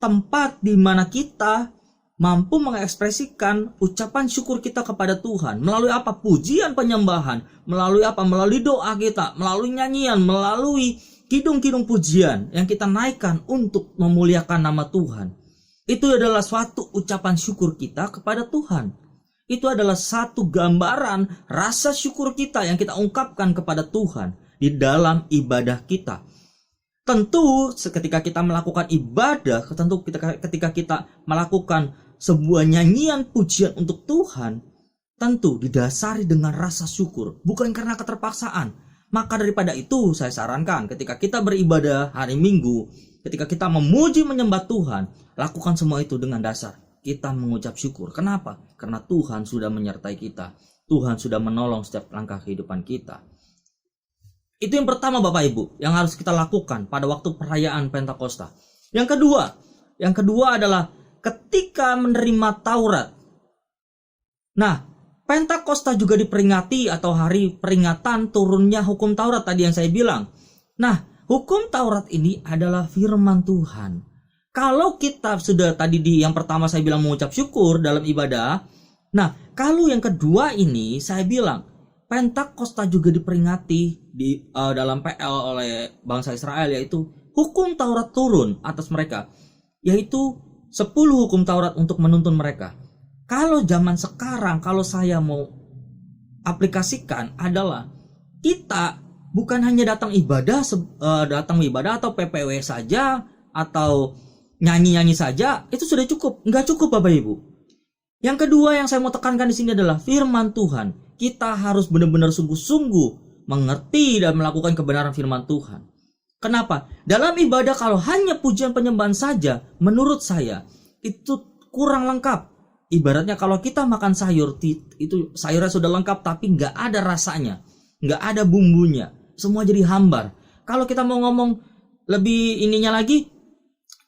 Speaker 3: tempat di mana kita mampu mengekspresikan ucapan syukur kita kepada Tuhan. Melalui apa? Pujian penyembahan. Melalui apa? Melalui doa kita, melalui nyanyian, melalui kidung-kidung pujian yang kita naikkan untuk memuliakan nama Tuhan. Itu adalah suatu ucapan syukur kita kepada Tuhan. Itu adalah satu gambaran rasa syukur kita yang kita ungkapkan kepada Tuhan di dalam ibadah kita. Tentu ketika kita melakukan ibadah, ketika kita melakukan sebuah nyanyian pujian untuk Tuhan, tentu didasari dengan rasa syukur, bukan karena keterpaksaan. Maka daripada itu saya sarankan ketika kita beribadah hari Minggu, ketika kita memuji menyembah Tuhan, lakukan semua itu dengan dasar kita mengucap syukur. Kenapa? Karena Tuhan sudah menyertai kita. Tuhan sudah menolong setiap langkah kehidupan kita. Itu yang pertama Bapak Ibu, yang harus kita lakukan pada waktu perayaan Pentakosta. Yang kedua adalah ketika menerima Taurat. Nah, Pentakosta juga diperingati atau hari peringatan turunnya hukum Taurat tadi yang saya bilang. Nah, hukum Taurat ini adalah firman Tuhan. Kalau kita sudah tadi di yang pertama saya bilang mengucap syukur dalam ibadah. Nah, kalau yang kedua ini saya bilang Pentakosta juga diperingati di dalam PL oleh bangsa Israel, yaitu hukum Taurat turun atas mereka, yaitu 10 hukum Taurat untuk menuntun mereka. Kalau zaman sekarang, kalau saya mau aplikasikan adalah kita bukan hanya datang ibadah atau PPW saja atau nyanyi-nyanyi saja, itu sudah cukup. Enggak cukup Bapak Ibu. Yang kedua yang saya mau tekankan di sini adalah firman Tuhan. Kita harus benar-benar sungguh-sungguh mengerti dan melakukan kebenaran firman Tuhan. Kenapa? Dalam ibadah kalau hanya pujian penyembahan saja, menurut saya itu kurang lengkap. Ibaratnya kalau kita makan sayur, itu sayurnya sudah lengkap tapi nggak ada rasanya, nggak ada bumbunya, semua jadi hambar. Kalau kita mau ngomong lebih ininya lagi,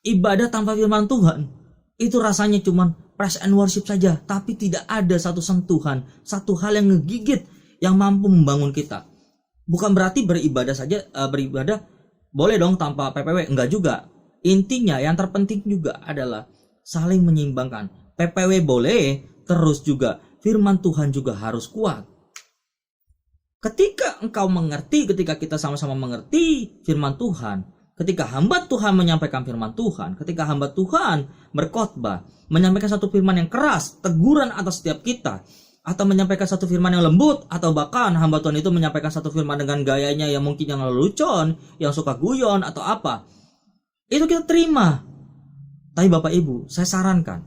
Speaker 3: ibadah tanpa firman Tuhan itu rasanya cuman praise and worship saja, tapi tidak ada satu sentuhan, satu hal yang ngegigit yang mampu membangun kita. Bukan berarti beribadah boleh dong tanpa PPW, enggak juga. Intinya yang terpenting juga adalah saling menyeimbangkan. PPW boleh, terus juga firman Tuhan juga harus kuat. Ketika kita sama-sama mengerti firman Tuhan, ketika hamba Tuhan menyampaikan firman Tuhan, ketika hamba Tuhan berkhotbah, menyampaikan satu firman yang keras, teguran atas setiap kita, atau menyampaikan satu firman yang lembut, atau bahkan hamba Tuhan itu menyampaikan satu firman dengan gayanya yang mungkin yang lelucon, yang suka guyon atau apa, itu kita terima. Tapi Bapak Ibu, saya sarankan,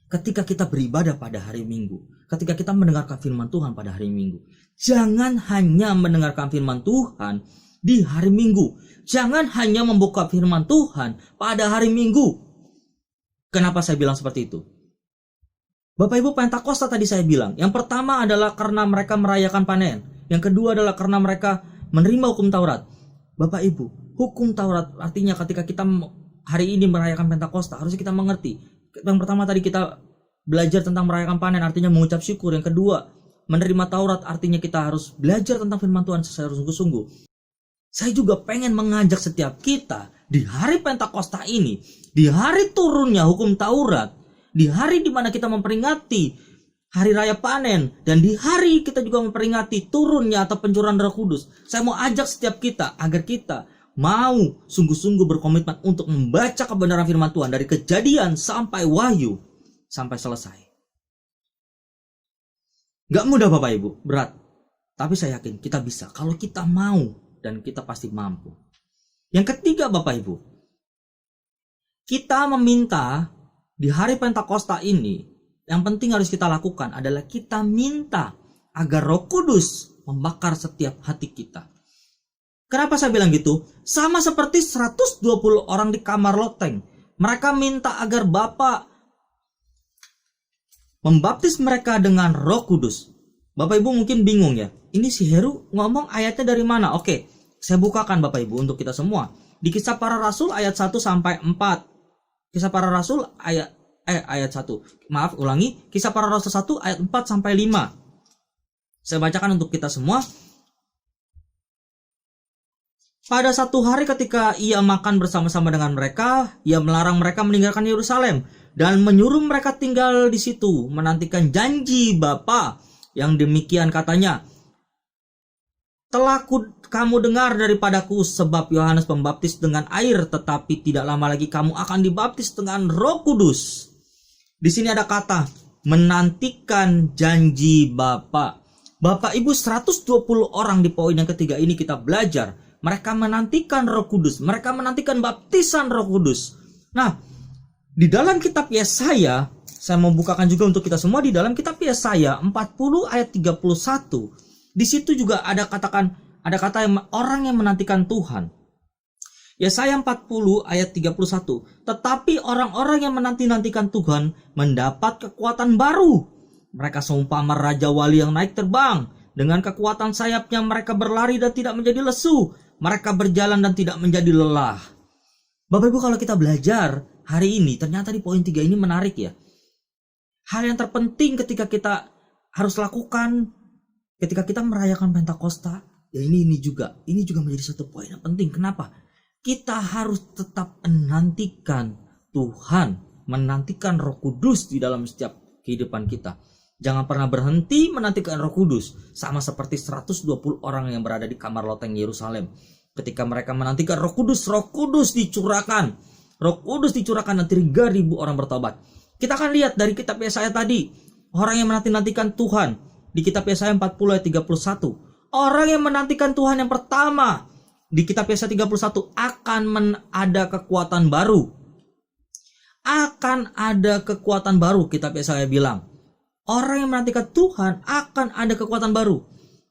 Speaker 3: ketika kita beribadah pada hari Minggu, ketika kita mendengarkan firman Tuhan pada hari Minggu, jangan hanya mendengarkan firman Tuhan di hari Minggu. Jangan hanya membuka firman Tuhan pada hari Minggu. Kenapa saya bilang seperti itu? Bapak Ibu, Pentakosta tadi saya bilang, yang pertama adalah karena mereka merayakan panen. Yang kedua adalah karena mereka menerima hukum Taurat. Bapak Ibu, hukum Taurat artinya ketika kita hari ini merayakan Pentakosta, harusnya kita mengerti. Yang pertama tadi kita belajar tentang merayakan panen, artinya mengucap syukur. Yang kedua, menerima Taurat, artinya kita harus belajar tentang firman Tuhan secara sungguh-sungguh. Saya juga pengen mengajak setiap kita di hari Pentakosta ini, di hari turunnya hukum Taurat, di hari dimana kita memperingati hari raya panen, dan di hari kita juga memperingati turunnya atau pencurahan Roh Kudus. Saya mau ajak setiap kita agar kita mau sungguh-sungguh berkomitmen untuk membaca kebenaran firman Tuhan dari Kejadian sampai Wahyu sampai selesai. Gak mudah Bapak Ibu, berat. Tapi saya yakin kita bisa kalau kita mau, dan kita pasti mampu. Yang ketiga Bapak Ibu, kita meminta di hari Pentakosta ini, yang penting harus kita lakukan adalah kita minta agar Roh Kudus membakar setiap hati kita. Kenapa saya bilang gitu? Sama seperti 120 orang di kamar loteng. Mereka minta agar Bapa membaptis mereka dengan Roh Kudus. Bapak Ibu mungkin bingung ya. Ini si Heru ngomong ayatnya dari mana? Oke, saya bukakan Bapak Ibu untuk kita semua. Di Kisah Para Rasul ayat 1 sampai 4. Kisah Para Rasul ayat 1. Maaf, ulangi. Kisah Para Rasul 1 ayat 4 sampai 5. Saya bacakan untuk kita semua. Pada satu hari ketika ia makan bersama-sama dengan mereka, ia melarang mereka meninggalkan Yerusalem dan menyuruh mereka tinggal di situ, menantikan janji Bapa yang demikian katanya. Telah kamu dengar daripadaku sebab Yohanes membaptis dengan air, tetapi tidak lama lagi kamu akan dibaptis dengan Roh Kudus. Di sini ada kata menantikan janji Bapa. Bapak Ibu, 120 orang di poin yang ketiga ini kita belajar. Mereka menantikan Roh Kudus. Mereka menantikan baptisan Roh Kudus. Nah, di dalam kitab Yesaya, saya mau bukakan juga untuk kita semua, di dalam kitab Yesaya 40 ayat 31. Di situ juga ada kata yang orang yang menantikan Tuhan. Yesaya 40 ayat 31. Tetapi orang-orang yang menanti-nantikan Tuhan mendapat kekuatan baru. Mereka seumpama raja wali yang naik terbang. Dengan kekuatan sayapnya mereka berlari dan tidak menjadi lesu. Mereka berjalan dan tidak menjadi lelah. Bapak Ibu, kalau kita belajar hari ini, ternyata di poin 3 ini menarik ya. Hal yang terpenting ketika kita harus lakukan ketika kita merayakan Pentakosta, ya ini juga menjadi satu poin yang penting. Kenapa? Kita harus tetap menantikan Tuhan, menantikan Roh Kudus di dalam setiap kehidupan kita. Jangan pernah berhenti menantikan Roh Kudus, sama seperti 120 orang yang berada di kamar loteng Yerusalem. Ketika mereka menantikan Roh Kudus dicurahkan. Roh Kudus dicurahkan dan 3.000 orang bertobat. Kita akan lihat dari kitab Yesaya tadi, orang yang menanti-nantikan Tuhan. Di kitab Yesaya 40 ayat 31, orang yang menantikan Tuhan yang pertama di kitab Yesaya 31 akan ada kekuatan baru. Akan ada kekuatan baru, kitab Yesaya bilang. Orang yang menantikan Tuhan akan ada kekuatan baru.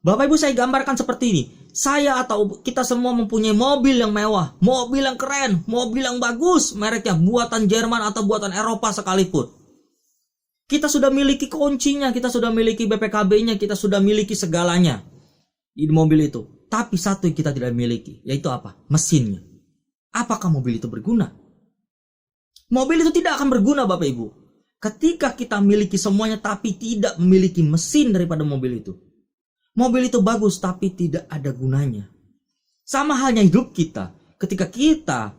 Speaker 3: Bapak Ibu, saya gambarkan seperti ini. Saya atau kita semua mempunyai mobil yang mewah, mobil yang keren, mobil yang bagus, mereknya buatan Jerman atau buatan Eropa sekalipun. Kita sudah miliki kuncinya, kita sudah miliki BPKB-nya, kita sudah miliki segalanya di mobil itu. Tapi satu yang kita tidak miliki, yaitu apa? Mesinnya. Apakah mobil itu berguna? Mobil itu tidak akan berguna Bapak Ibu ketika kita miliki semuanya tapi tidak memiliki mesin daripada mobil itu. Mobil itu bagus tapi tidak ada gunanya. Sama halnya hidup kita. Ketika kita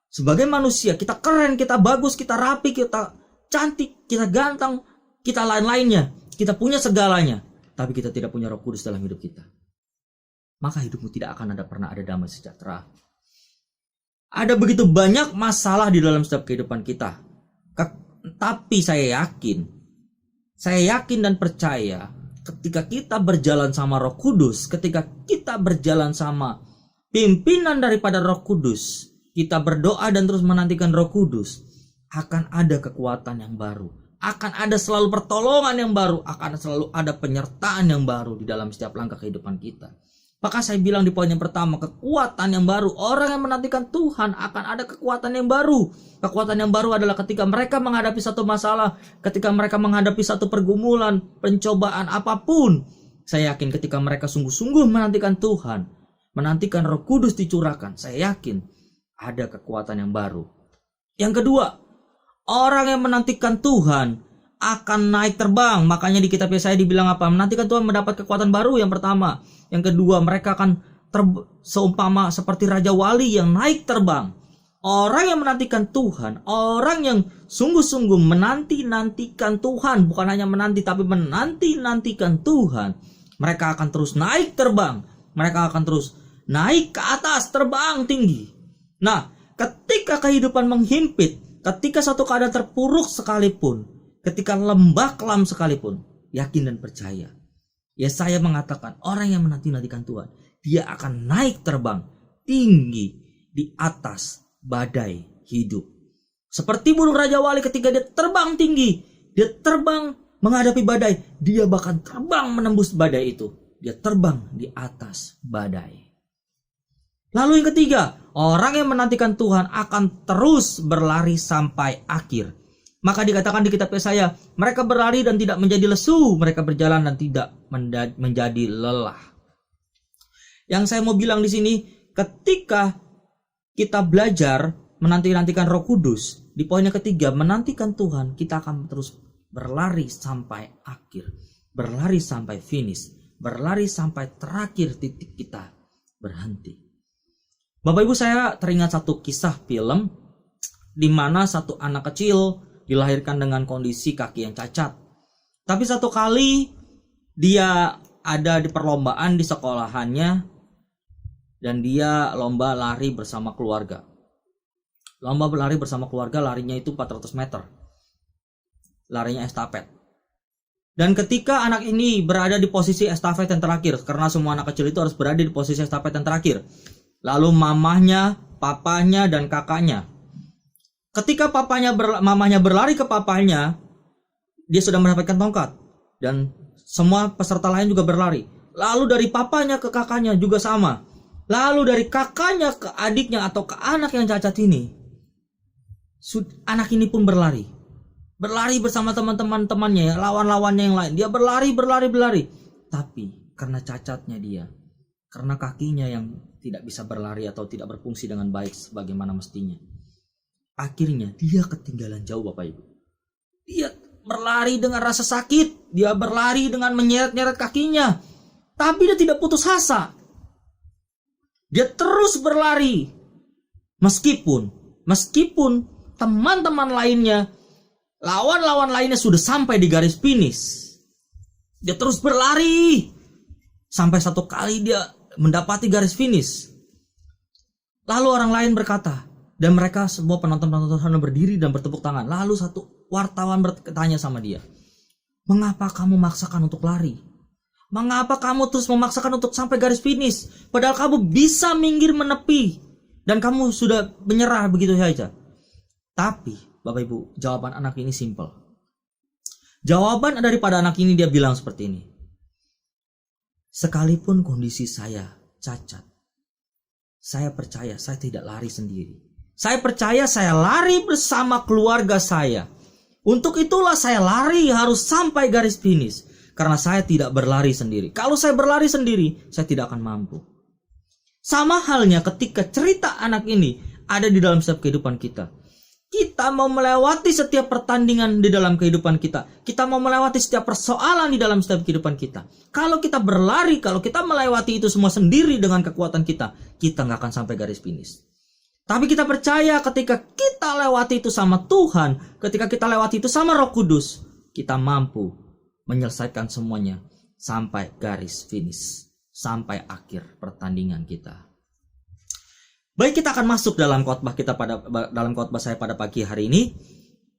Speaker 3: sebagai manusia, kita keren, kita bagus, kita rapi, kita cantik, kita ganteng, kita lain-lainnya, kita punya segalanya, tapi kita tidak punya Roh Kudus dalam hidup kita, maka hidupmu tidak akan pernah ada damai sejahtera. Ada begitu banyak masalah di dalam setiap kehidupan kita. Tapi saya yakin dan percaya ketika kita berjalan sama Roh Kudus, ketika kita berjalan sama pimpinan daripada Roh Kudus, kita berdoa dan terus menantikan Roh Kudus, akan ada kekuatan yang baru, akan ada selalu pertolongan yang baru, akan selalu ada penyertaan yang baru di dalam setiap langkah kehidupan kita. Maka saya bilang di poin yang pertama, kekuatan yang baru. Orang yang menantikan Tuhan akan ada kekuatan yang baru. Kekuatan yang baru adalah ketika mereka menghadapi satu masalah, ketika mereka menghadapi satu pergumulan, pencobaan apapun. Saya yakin ketika mereka sungguh-sungguh menantikan Tuhan, menantikan Roh Kudus dicurahkan, saya yakin ada kekuatan yang baru. Yang kedua, orang yang menantikan Tuhan akan naik terbang. Makanya di kitab Yesaya dibilang apa? Menantikan Tuhan mendapat kekuatan baru, yang pertama. Yang kedua, mereka akan seumpama seperti Raja Wali yang naik terbang. Orang yang menantikan Tuhan, orang yang sungguh-sungguh menanti-nantikan Tuhan, bukan hanya menanti tapi menanti-nantikan Tuhan, mereka akan terus naik terbang. Mereka akan terus naik ke atas, terbang tinggi. Nah, ketika kehidupan menghimpit, ketika satu keadaan terpuruk sekalipun, ketika lembah kelam sekalipun, yakin dan percaya, Yesaya mengatakan orang yang menanti-nantikan Tuhan, dia akan naik terbang tinggi di atas badai hidup. Seperti burung Raja Wali ketika dia terbang tinggi, dia terbang menghadapi badai, dia bahkan terbang menembus badai itu. Dia terbang di atas badai. Lalu yang ketiga, orang yang menantikan Tuhan akan terus berlari sampai akhir. Maka dikatakan di kitab Yesaya, mereka berlari dan tidak menjadi lesu, mereka berjalan dan tidak menjadi lelah. Yang saya mau bilang di sini, ketika kita belajar menanti-nantikan Roh Kudus, di poin yang ketiga, menantikan Tuhan, kita akan terus berlari sampai akhir, berlari sampai finish, berlari sampai terakhir titik kita berhenti. Bapak Ibu, saya teringat satu kisah film di mana satu anak kecil dilahirkan dengan kondisi kaki yang cacat. Tapi satu kali dia ada di perlombaan di sekolahannya dan dia lomba lari bersama keluarga. Lomba berlari bersama keluarga, larinya itu 400 meter. Larinya estafet. Dan ketika anak ini berada di posisi estafet yang terakhir, karena semua anak kecil itu harus berada di posisi estafet yang terakhir. Lalu mamahnya, papanya, dan kakaknya. Ketika mamanya berlari ke papanya, dia sudah mendapatkan tongkat. Dan semua peserta lain juga berlari. Lalu dari papanya ke kakaknya juga sama. Lalu dari kakaknya ke adiknya atau ke anak yang cacat ini, anak ini pun berlari. Berlari bersama teman-temannya, lawan-lawannya yang lain. Dia berlari. Tapi karena cacatnya dia, karena kakinya yang tidak bisa berlari atau tidak berfungsi dengan baik sebagaimana mestinya, akhirnya dia ketinggalan jauh, Bapak Ibu. Dia berlari dengan rasa sakit, dia berlari dengan menyeret-nyeret kakinya, tapi dia tidak putus asa. Dia terus berlari, meskipun teman-teman lainnya, lawan-lawan lainnya sudah sampai di garis finish. Dia terus berlari sampai satu kali dia mendapati garis finish. Lalu orang lain berkata, dan mereka semua penonton berdiri dan bertepuk tangan. Lalu satu wartawan bertanya sama dia, "Mengapa kamu maksakan untuk lari? Mengapa kamu terus memaksakan untuk sampai garis finish? Padahal kamu bisa minggir menepi dan kamu sudah menyerah begitu saja." Tapi Bapak Ibu, jawaban anak ini simple. Jawaban daripada anak ini, dia bilang seperti ini, "Sekalipun kondisi saya cacat, saya percaya saya tidak lari sendiri. Saya percaya saya lari bersama keluarga saya. Untuk itulah saya lari harus sampai garis finish. Karena saya tidak berlari sendiri. Kalau saya berlari sendiri, saya tidak akan mampu." Sama halnya ketika cerita anak ini ada di dalam setiap kehidupan kita. Kita mau melewati setiap pertandingan di dalam kehidupan kita. Kita mau melewati setiap persoalan di dalam setiap kehidupan kita. Kalau kita berlari, kalau kita melewati itu semua sendiri dengan kekuatan kita nggak akan sampai garis finish. Tapi kita percaya ketika kita lewati itu sama Tuhan, ketika kita lewati itu sama Roh Kudus, kita mampu menyelesaikan semuanya sampai garis finish, sampai akhir pertandingan kita. Baik, kita akan masuk dalam khotbah saya pada pagi hari ini.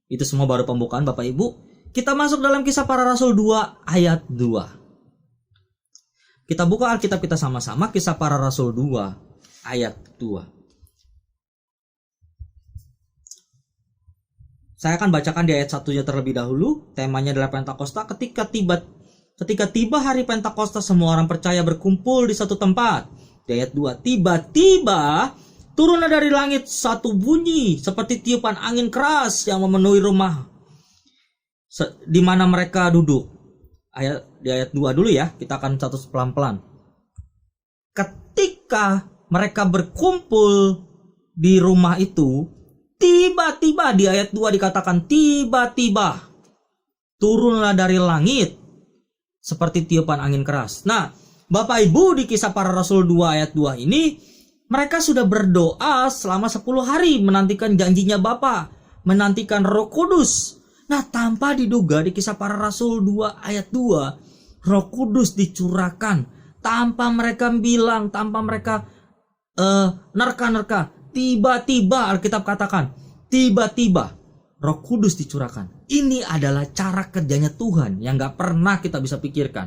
Speaker 3: Itu semua baru pembukaan Bapak Ibu. Kita masuk dalam Kisah Para Rasul 2 ayat 2. Kita buka Alkitab kita sama-sama, Kisah Para Rasul 2 ayat 2. Saya akan bacakan di ayat 1-nya terlebih dahulu. Temanya adalah Pentakosta. Ketika tiba hari Pentakosta, semua orang percaya berkumpul di satu tempat. Di ayat 2, tiba-tiba turunlah dari langit satu bunyi seperti tiupan angin keras yang memenuhi rumah di mana mereka duduk. Di ayat 2 dulu ya, kita akan satu pelan-pelan. Ketika mereka berkumpul di rumah itu, tiba-tiba, di ayat 2 dikatakan tiba-tiba turunlah dari langit seperti tiupan angin keras. Nah, Bapak Ibu, di Kisah Para Rasul 2 ayat 2 ini, mereka sudah berdoa selama 10 hari menantikan janjinya Bapa, menantikan Roh Kudus. Nah, tanpa diduga di Kisah Para Rasul 2 ayat 2, Roh Kudus dicurahkan tanpa mereka bilang, tanpa mereka nerka-nerka. Tiba-tiba, Alkitab katakan, tiba-tiba Roh Kudus dicurahkan. Ini adalah cara kerjanya Tuhan yang gak pernah kita bisa pikirkan.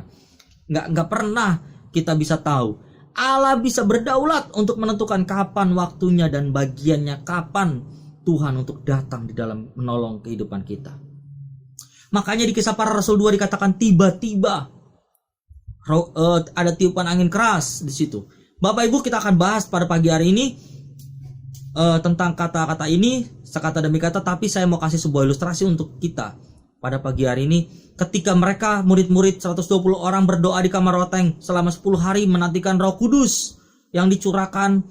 Speaker 3: Gak pernah kita bisa tahu. Allah bisa berdaulat untuk menentukan kapan waktunya dan bagiannya kapan Tuhan untuk datang di dalam menolong kehidupan kita. Makanya di Kisah Para Rasul 2 dikatakan tiba-tiba ada tiupan angin keras di situ. Bapak Ibu, kita akan bahas pada pagi hari ini tentang kata-kata ini sekata demi kata, tapi saya mau kasih sebuah ilustrasi untuk kita pada pagi hari ini. Ketika mereka murid-murid 120 orang berdoa di kamar loteng selama 10 hari menantikan Roh Kudus yang dicurahkan,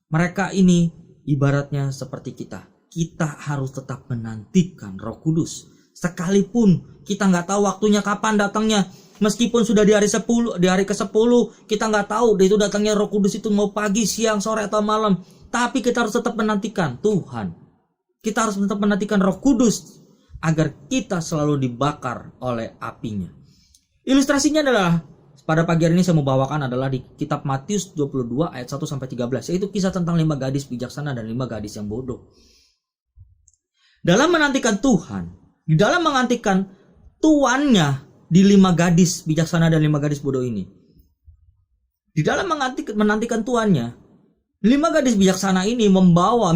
Speaker 3: mereka ini ibaratnya seperti kita. Kita harus tetap menantikan Roh Kudus. Sekalipun kita nggak tahu waktunya kapan datangnya, meskipun sudah di hari ke-10 kita nggak tahu itu datangnya Roh Kudus itu mau pagi, siang, sore atau malam, tapi kita harus tetap menantikan Tuhan. Kita harus tetap menantikan Roh Kudus agar kita selalu dibakar oleh apinya. Ilustrasinya adalah pada pagi hari ini saya mau bawakan adalah di kitab Matius 22 ayat 1-13, yaitu kisah tentang 5 gadis bijaksana dan 5 gadis yang bodoh. Dalam menantikan Tuhan, di dalam menantikan tuannya di 5 gadis bijaksana dan 5 gadis bodoh ini, di dalam menantikan tuannya, 5 gadis bijaksana ini membawa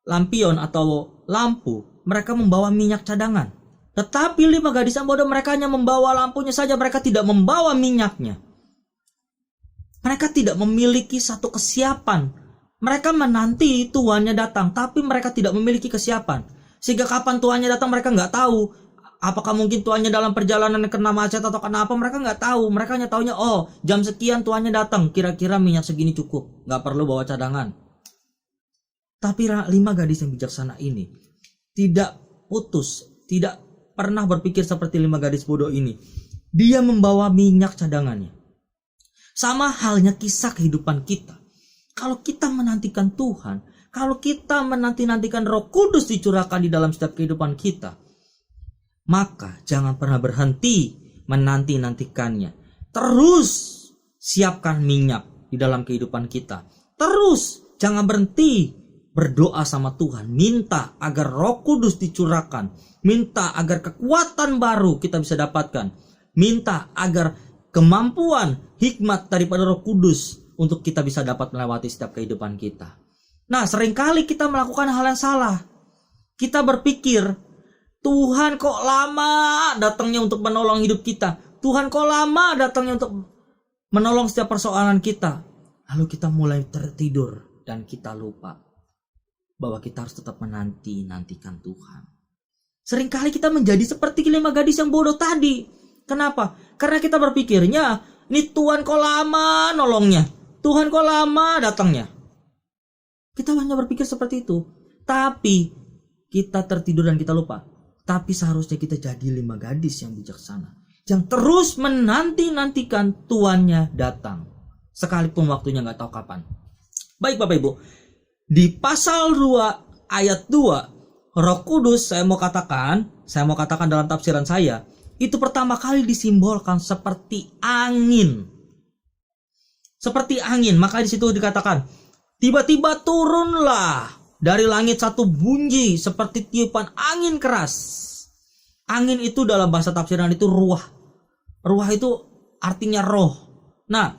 Speaker 3: lampion atau lampu. Mereka membawa minyak cadangan. Tetapi 5 gadis yang bodoh, mereka hanya membawa lampunya saja. Mereka tidak membawa minyaknya. Mereka tidak memiliki satu kesiapan. Mereka menanti tuannya datang, tapi mereka tidak memiliki kesiapan. Sehingga kapan tuannya datang mereka nggak tahu. Apakah mungkin tuannya dalam perjalanan kena macet atau kenapa, mereka nggak tahu. Mereka hanya taunya, oh jam sekian tuannya datang, kira-kira minyak segini cukup, nggak perlu bawa cadangan. Tapi 5 gadis yang bijaksana ini tidak putus, tidak pernah berpikir seperti 5 gadis bodoh ini. Dia membawa minyak cadangannya. Sama halnya kisah kehidupan kita. Kalau kita menantikan Tuhan, kalau kita menantikan Roh Kudus dicurahkan di dalam setiap kehidupan kita, maka jangan pernah berhenti menantikannya. Terus siapkan minyak di dalam kehidupan kita. Terus jangan berhenti berdoa sama Tuhan, minta agar Roh Kudus dicurahkan, minta agar kekuatan baru kita bisa dapatkan, minta agar kemampuan, hikmat daripada Roh Kudus untuk kita bisa dapat melewati setiap kehidupan kita. Nah, seringkali kita melakukan hal yang salah. Kita berpikir, Tuhan kok lama datangnya untuk menolong hidup kita, Tuhan kok lama datangnya untuk menolong setiap persoalan kita. Lalu kita mulai tertidur dan kita lupa bahwa kita harus tetap menantikan Tuhan. Seringkali kita menjadi seperti 5 gadis yang bodoh tadi. Kenapa? Karena kita berpikirnya, ini Tuhan kok lama nolongnya, Tuhan kok lama datangnya. Kita hanya berpikir seperti itu. Tapi kita tertidur dan kita lupa. Tapi seharusnya kita jadi 5 gadis yang bijaksana, yang terus menantikan tuannya datang, sekalipun waktunya nggak tahu kapan. Baik Bapak Ibu, di pasal 2 ayat 2, Roh Kudus saya mau katakan dalam tafsiran saya, itu pertama kali disimbolkan seperti angin. Seperti angin, maka di situ dikatakan Tiba-tiba turunlah dari langit satu bunyi seperti tiupan angin keras. Angin itu dalam bahasa tafsiran itu ruah. Ruah itu artinya roh. Nah,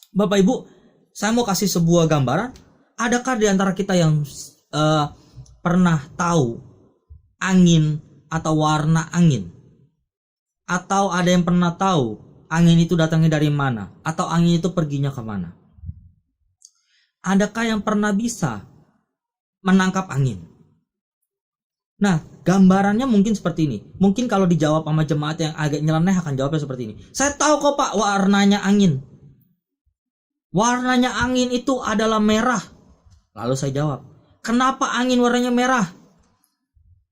Speaker 3: Bapak Ibu, saya mau kasih sebuah gambaran. Adakah di antara kita yang pernah tahu angin atau warna angin? Atau ada yang pernah tahu angin itu datangnya dari mana? Atau angin itu perginya kemana? Adakah yang pernah bisa menangkap angin? Nah, gambarannya mungkin seperti ini. Mungkin kalau dijawab sama jemaat yang agak nyeleneh akan jawabnya seperti ini. Saya tahu kok Pak warnanya angin. Warnanya angin itu adalah merah. Lalu saya jawab, kenapa angin warnanya merah?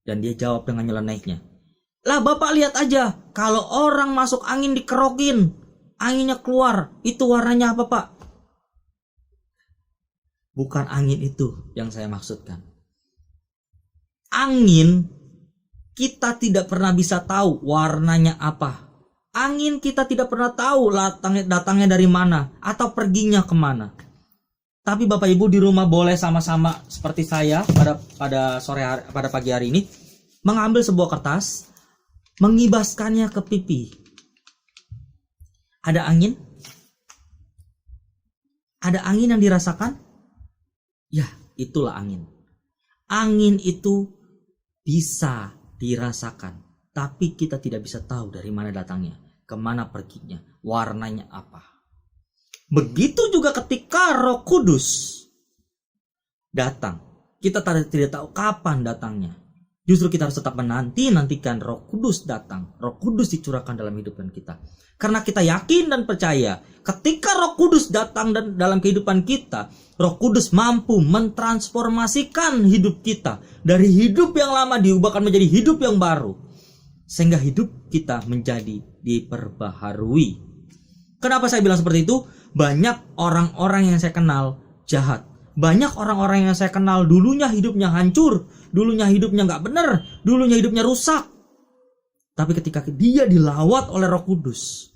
Speaker 3: Dan dia jawab dengan nyelenehnya, lah Bapak lihat aja, kalau orang masuk angin dikerokin, anginnya keluar, itu warnanya apa Pak? Bukan angin itu yang saya maksudkan. Angin kita tidak pernah bisa tahu warnanya apa. Angin kita tidak pernah tahu datangnya dari mana atau perginya kemana. Tapi Bapak Ibu di rumah boleh sama-sama seperti saya pada pagi hari ini mengambil sebuah kertas, mengibaskannya ke pipi. Ada angin? Ada angin yang dirasakan? Ya, itulah angin. Angin itu bisa dirasakan, tapi kita tidak bisa tahu dari mana datangnya, kemana perginya, warnanya apa. Begitu juga ketika Roh Kudus datang, kita tidak tahu kapan datangnya. Justru kita harus tetap nantikan Roh Kudus datang, Roh Kudus dicurahkan dalam kehidupan kita. Karena kita yakin dan percaya, ketika Roh Kudus datang dalam kehidupan kita, Roh Kudus mampu mentransformasikan hidup kita dari hidup yang lama diubahkan menjadi hidup yang baru, sehingga hidup kita menjadi diperbaharui. Kenapa saya bilang seperti itu? Banyak orang-orang yang saya kenal jahat. Banyak orang-orang yang saya kenal dulunya hidupnya hancur, dulunya hidupnya gak benar, dulunya hidupnya rusak. Tapi ketika dia dilawat oleh Roh Kudus,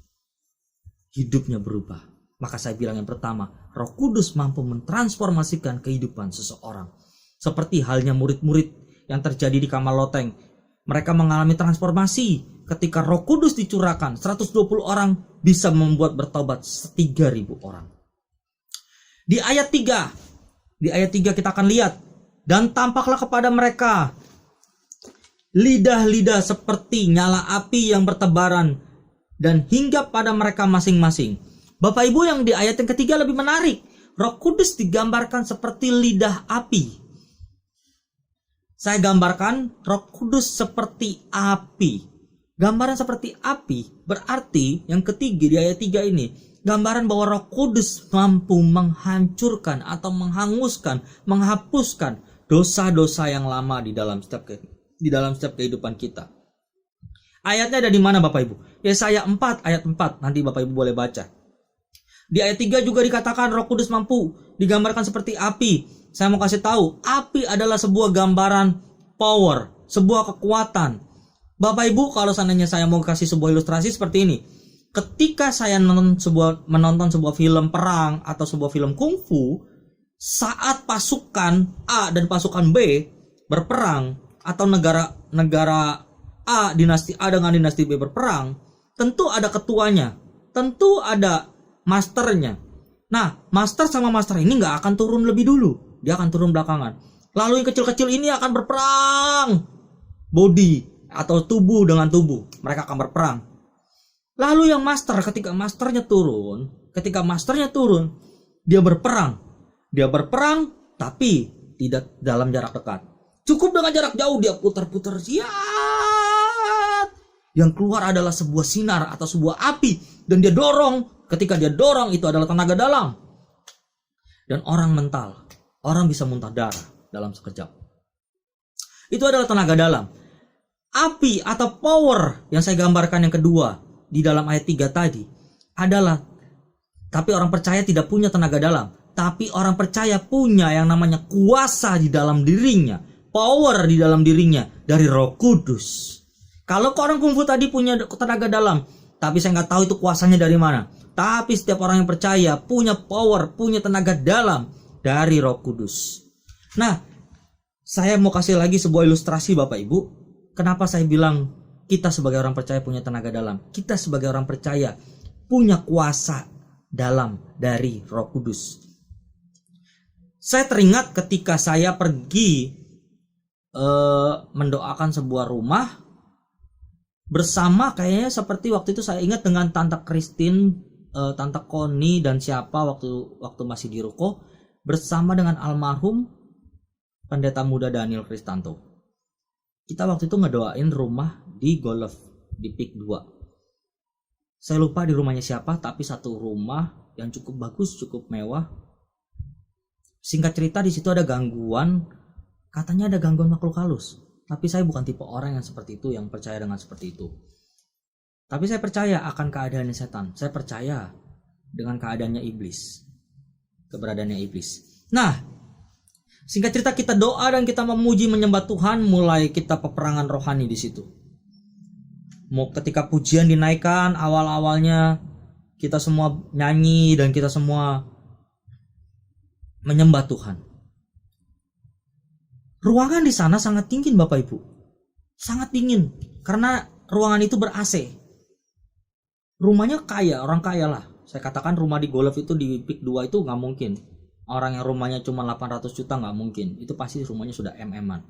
Speaker 3: hidupnya berubah. Maka saya bilang yang pertama, Roh Kudus mampu mentransformasikan kehidupan seseorang. Seperti halnya murid-murid yang terjadi di Kamal Loteng. Mereka mengalami transformasi ketika Roh Kudus dicurahkan. 120 orang bisa membuat bertobat 3.000 orang. Di ayat 3 kita akan lihat, dan tampaklah kepada mereka lidah-lidah seperti nyala api yang bertebaran dan hinggap pada mereka masing-masing. Bapak Ibu, yang di ayat yang ketiga lebih menarik. Roh Kudus digambarkan seperti lidah api. Saya gambarkan Roh Kudus seperti api. Gambaran seperti api berarti yang ketiga di ayat 3 ini, gambaran bahwa Roh Kudus mampu menghancurkan atau menghanguskan, menghapuskan dosa-dosa yang lama di dalam setiap kehidupan kita. Ayatnya ada di mana Bapak Ibu? Yesaya 4 ayat 4. Nanti Bapak Ibu boleh baca. Di ayat 3 juga dikatakan Roh Kudus mampu digambarkan seperti api. Saya mau kasih tahu, api adalah sebuah gambaran power, sebuah kekuatan. Bapak Ibu, kalau seandainya saya mau kasih sebuah ilustrasi seperti ini. Ketika saya menonton sebuah film perang atau sebuah film kungfu, saat pasukan A dan pasukan B berperang, atau negara A, dinasti A dengan dinasti B berperang, tentu ada ketuanya, tentu ada masternya. Nah, master sama master ini nggak akan turun lebih dulu, dia akan turun belakangan. Lalu yang kecil-kecil ini akan berperang, body atau tubuh dengan tubuh, mereka akan berperang. Lalu yang master, ketika masternya turun, dia berperang tapi tidak dalam jarak dekat. Cukup dengan jarak jauh dia putar-putar, yang keluar adalah sebuah sinar atau sebuah api, dan dia dorong. Ketika dia dorong, itu adalah tenaga dalam, dan orang mental, orang bisa muntah darah dalam sekejap. Itu adalah tenaga dalam. Api atau power yang saya gambarkan yang kedua di dalam ayat 3 tadi adalah, tapi orang percaya tidak punya tenaga dalam, tapi orang percaya punya yang namanya kuasa di dalam dirinya, power di dalam dirinya dari Roh Kudus. Kalau orang kungfu tadi punya tenaga dalam, tapi saya nggak tahu itu kuasanya dari mana. Tapi setiap orang yang percaya punya power, punya tenaga dalam dari Roh Kudus. Nah, saya mau kasih lagi sebuah ilustrasi Bapak Ibu. Kenapa saya bilang kita sebagai orang percaya punya tenaga dalam? Kita sebagai orang percaya punya kuasa dalam dari Roh Kudus. Saya teringat ketika saya pergi mendoakan sebuah rumah bersama, kayaknya seperti waktu itu saya ingat dengan Tante Christine, Tante Koni dan siapa waktu masih di Ruko, bersama dengan almarhum Pendeta Muda Daniel Kristanto. Kita waktu itu ngedoain rumah di Golf di Pik 2. Saya lupa di rumahnya siapa, tapi satu rumah yang cukup bagus, cukup mewah. Singkat cerita di situ ada gangguan, katanya ada gangguan makhluk halus. Tapi saya bukan tipe orang yang seperti itu, yang percaya dengan seperti itu. Tapi saya percaya akan keadaannya setan. Saya percaya dengan keadaannya iblis, keberadaannya iblis. Nah, singkat cerita kita doa dan kita memuji menyembah Tuhan, mulai kita peperangan rohani di situ. Mau ketika pujian dinaikkan, awal-awalnya kita semua nyanyi dan kita semua menyembah Tuhan. Ruangan di sana sangat dingin Bapak Ibu. Sangat dingin karena ruangan itu ber-AC. Rumahnya kaya, orang kaya lah. Saya katakan rumah di Golf itu di Pik 2 itu nggak mungkin. Orang yang rumahnya cuma 800 juta nggak mungkin. Itu pasti rumahnya sudah MM-an.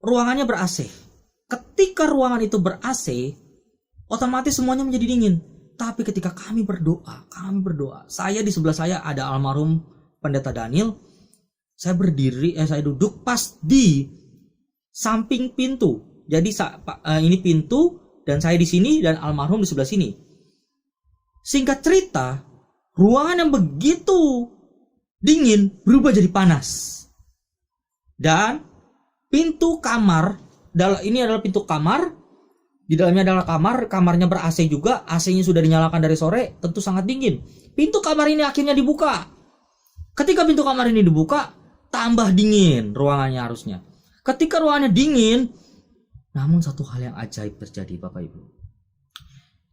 Speaker 3: Ruangannya ber-AC. Ketika ruangan itu ber-AC, otomatis semuanya menjadi dingin. Tapi ketika kami berdoa, saya di sebelah saya ada almarhum Pendeta Daniel. Saya berdiri, saya duduk pas di samping pintu. Jadi ini pintu dan saya di sini dan almarhum di sebelah sini. Singkat cerita, ruangan yang begitu dingin berubah jadi panas. Dan pintu kamar, ini adalah pintu kamar. Di dalamnya adalah kamarnya ber-AC juga. AC-nya sudah dinyalakan dari sore, tentu sangat dingin. Pintu kamar ini akhirnya dibuka. Ketika pintu kamar ini dibuka, tambah dingin ruangannya harusnya. Ketika ruangannya dingin, namun satu hal yang ajaib terjadi Bapak Ibu.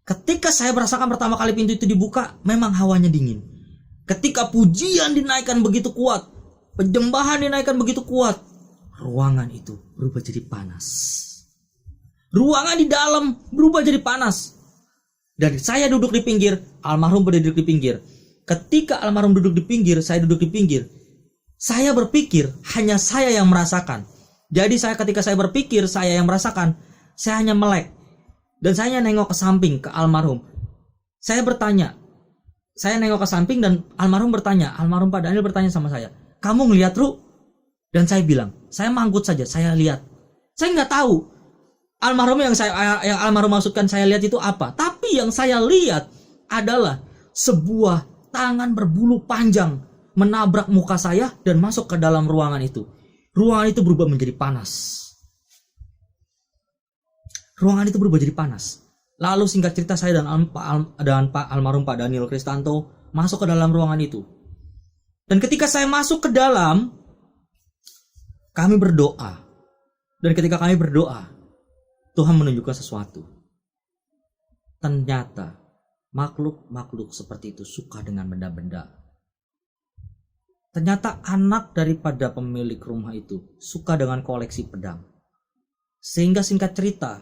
Speaker 3: Ketika saya merasakan pertama kali pintu itu dibuka, memang hawanya dingin. Ketika pujian dinaikkan begitu kuat, penyembahan dinaikkan begitu kuat, ruangan itu berubah jadi panas. Ruangan di dalam berubah jadi panas. Dan saya duduk di pinggir, almarhum berduduk di pinggir. Ketika almarhum duduk di pinggir, saya duduk di pinggir. Saya berpikir hanya saya yang merasakan. Jadi ketika saya berpikir saya yang merasakan, saya hanya melek. Dan saya nengok ke samping ke almarhum. Saya bertanya. Saya nengok ke samping dan almarhum bertanya. Almarhum Pak Daniel bertanya sama saya, "Kamu ngeliat, Ru?" Dan saya bilang, "Saya manggut saja, saya lihat." Saya nggak tahu almarhum yang almarhum maksudkan saya lihat itu apa. Tapi yang saya lihat adalah sebuah tangan berbulu panjang menabrak muka saya dan masuk ke dalam ruangan itu. Ruangan itu berubah menjadi panas. Ruangan itu berubah jadi panas. Lalu singkat cerita saya dan Pak almarhum Pak Daniel Kristanto masuk ke dalam ruangan itu. Dan ketika saya masuk ke dalam, kami berdoa. Dan ketika kami berdoa, Tuhan menunjukkan sesuatu. Ternyata makhluk-makhluk seperti itu suka dengan benda-benda. Ternyata anak daripada pemilik rumah itu suka dengan koleksi pedang. Sehingga singkat cerita,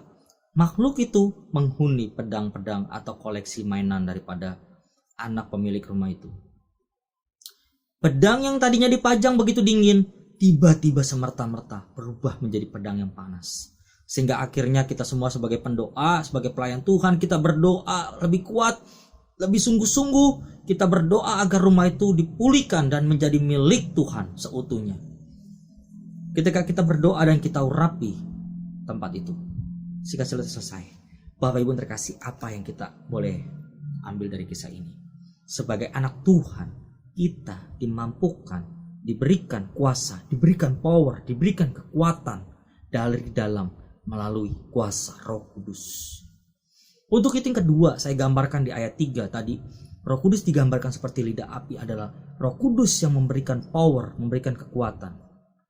Speaker 3: makhluk itu menghuni pedang-pedang atau koleksi mainan daripada anak pemilik rumah itu. Pedang yang tadinya dipajang begitu dingin, tiba-tiba semerta-merta berubah menjadi pedang yang panas. Sehingga akhirnya kita semua sebagai pendoa, sebagai pelayan Tuhan, kita berdoa lebih kuat, lebih sungguh-sungguh. Kita berdoa agar rumah itu dipulihkan dan menjadi milik Tuhan seutuhnya. Ketika kita berdoa dan kita urapi tempat itu, singkat selesai. Bapak Ibu terkasih, apa yang kita boleh ambil dari kisah ini? Sebagai anak Tuhan, kita dimampukan, diberikan kuasa, diberikan power, diberikan kekuatan dari dalam melalui kuasa Roh Kudus. Untuk itu yang kedua, saya gambarkan di ayat 3 tadi. Roh Kudus digambarkan seperti lidah api adalah Roh Kudus yang memberikan power, memberikan kekuatan.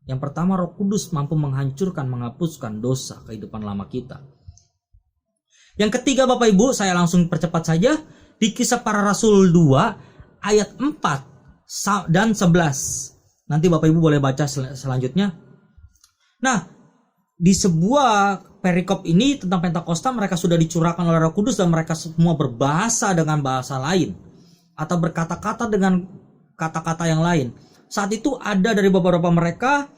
Speaker 3: Yang pertama, Roh Kudus mampu menghancurkan, menghapuskan dosa kehidupan lama kita. Yang ketiga Bapak Ibu, saya langsung percepat saja. Di Kisah Para Rasul 2 ayat 4 dan 11. Nanti Bapak Ibu boleh baca selanjutnya. Nah, di sebuah perikop ini tentang Pentakosta, mereka sudah dicurahkan oleh Roh Kudus dan mereka semua berbahasa dengan bahasa lain atau berkata-kata dengan kata-kata yang lain. Saat itu ada dari beberapa mereka,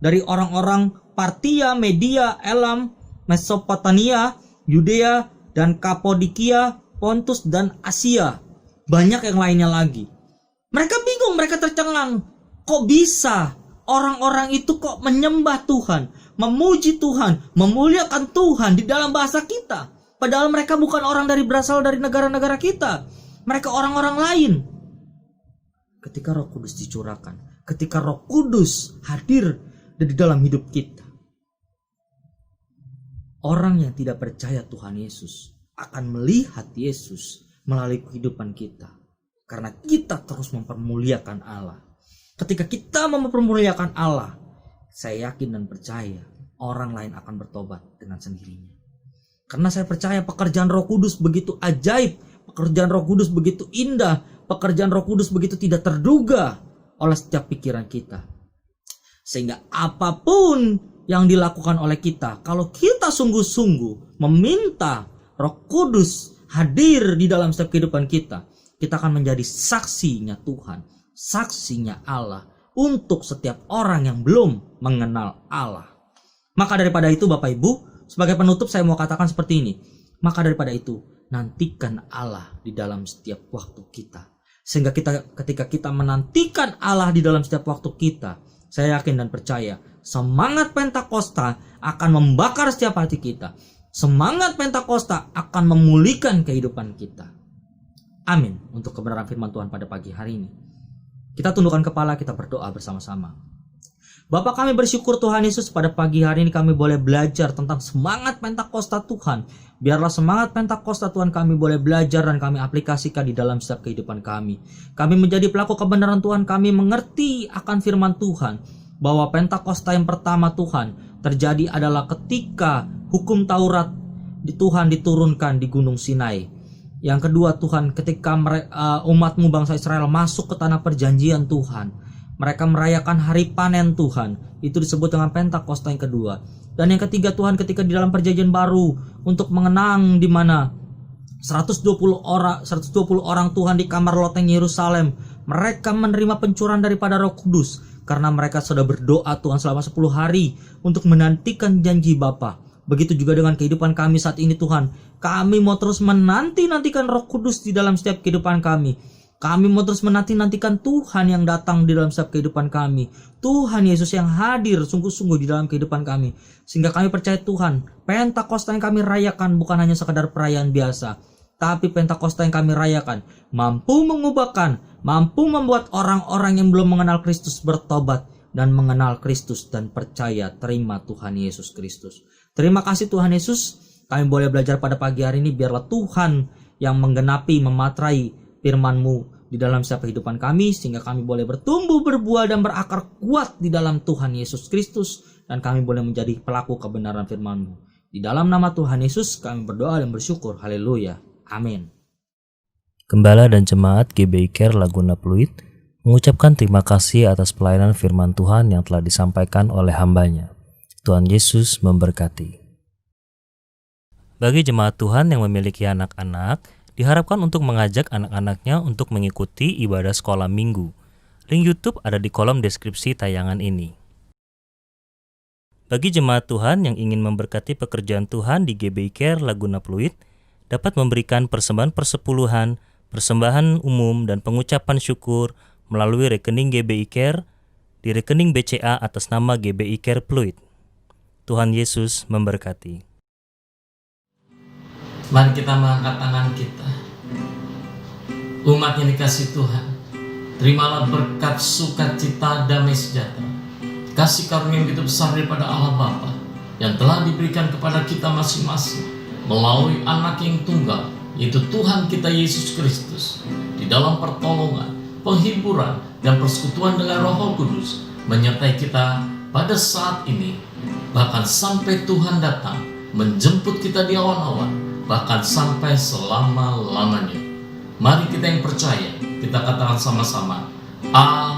Speaker 3: dari orang-orang Partia, Media, Elam, Mesopotamia, Yudea, dan Kapodikia, Pontus, dan Asia. Banyak yang lainnya lagi. Mereka bingung, mereka tercengang. Kok bisa orang-orang itu kok menyembah Tuhan, memuji Tuhan, memuliakan Tuhan di dalam bahasa kita? Padahal mereka bukan orang berasal dari negara-negara kita. Mereka orang-orang lain. Ketika Roh Kudus dicurahkan, ketika Roh Kudus hadir di dalam hidup kita, orang yang tidak percaya Tuhan Yesus akan melihat Yesus melalui kehidupan kita. Karena kita terus mempermuliakan Allah. Ketika kita mempermuliakan Allah, saya yakin dan percaya orang lain akan bertobat dengan sendirinya. Karena saya percaya pekerjaan Roh Kudus begitu ajaib, pekerjaan Roh Kudus begitu indah, pekerjaan Roh Kudus begitu tidak terduga oleh setiap pikiran kita. Sehingga apapun yang dilakukan oleh kita, kalau kita sungguh-sungguh meminta Roh Kudus hadir di dalam setiap kehidupan kita, kita akan menjadi saksinya Tuhan, saksinya Allah untuk setiap orang yang belum mengenal Allah. Maka daripada itu Bapak Ibu, sebagai penutup saya mau katakan seperti ini. Maka daripada itu, nantikan Allah di dalam setiap waktu kita. Sehingga ketika kita menantikan Allah di dalam setiap waktu kita, saya yakin dan percaya semangat Pentakosta akan membakar setiap hati kita. Semangat Pentakosta akan memulihkan kehidupan kita. Amin. Untuk kebenaran firman Tuhan pada pagi hari ini, kita tundukkan kepala, kita berdoa bersama-sama. Bapa, kami bersyukur Tuhan Yesus, pada pagi hari ini kami boleh belajar tentang semangat Pentakosta Tuhan. Biarlah semangat Pentakosta Tuhan kami boleh belajar dan kami aplikasikan di dalam setiap kehidupan kami. Kami menjadi pelaku kebenaran Tuhan, kami mengerti akan firman Tuhan, bahwa Pentakosta yang pertama Tuhan terjadi adalah ketika hukum Taurat di Tuhan diturunkan di Gunung Sinai. Yang kedua Tuhan, ketika umatmu bangsa Israel masuk ke tanah perjanjian Tuhan, mereka merayakan hari panen Tuhan. Itu disebut dengan Pentakosta yang kedua. Dan yang ketiga Tuhan, ketika di dalam perjanjian baru untuk mengenang di mana 120 orang Tuhan di kamar loteng Yerusalem, mereka menerima pencurahan daripada Roh Kudus karena mereka sudah berdoa Tuhan selama 10 hari untuk menantikan janji Bapa. Begitu juga dengan kehidupan kami saat ini Tuhan. Kami mau terus menantikan Roh Kudus di dalam setiap kehidupan kami. Kami mau terus menantikan Tuhan yang datang di dalam setiap kehidupan kami. Tuhan Yesus yang hadir sungguh-sungguh di dalam kehidupan kami. Sehingga kami percaya Tuhan, Pentakosta yang kami rayakan bukan hanya sekadar perayaan biasa, tapi Pentakosta yang kami rayakan mampu mengubahkan, mampu membuat orang-orang yang belum mengenal Kristus bertobat dan mengenal Kristus dan percaya terima Tuhan Yesus Kristus. Terima kasih Tuhan Yesus, kami boleh belajar pada pagi hari ini. Biarlah Tuhan yang menggenapi, mematrai firman-Mu di dalam setiap kehidupan kami, sehingga kami boleh bertumbuh, berbuah, dan berakar kuat di dalam Tuhan Yesus Kristus, dan kami boleh menjadi pelaku kebenaran firman-Mu. Di dalam nama Tuhan Yesus kami berdoa dan bersyukur. Haleluya. Amin.
Speaker 1: Gembala dan Jemaat GBI Care Laguna Pluit mengucapkan terima kasih atas pelayanan firman Tuhan yang telah disampaikan oleh hambanya. Tuhan Yesus memberkati. Bagi jemaat Tuhan yang memiliki anak-anak, diharapkan untuk mengajak anak-anaknya untuk mengikuti ibadah sekolah minggu. Link YouTube ada di kolom deskripsi tayangan ini. Bagi jemaat Tuhan yang ingin memberkati pekerjaan Tuhan di GBI Care Laguna Pluit, dapat memberikan persembahan persepuluhan, persembahan umum, dan pengucapan syukur melalui rekening GBI Care di rekening BCA atas nama GBI Care Pluit. Tuhan Yesus memberkati.
Speaker 4: Mari kita mengangkat tangan kita. Umat yang dikasih Tuhan, terimalah berkat sukacita damai sejahtera, kasih karunia yang begitu besar daripada Allah Bapa yang telah diberikan kepada kita masing-masing melalui anak yang tunggal, yaitu Tuhan kita Yesus Kristus, di dalam pertolongan, penghiburan, dan persekutuan dengan Roh Kudus menyertai kita pada saat ini, bahkan sampai Tuhan datang menjemput kita di awan-awan, bahkan sampai selama-lamanya. Mari kita yang percaya, kita katakan sama-sama, Amin.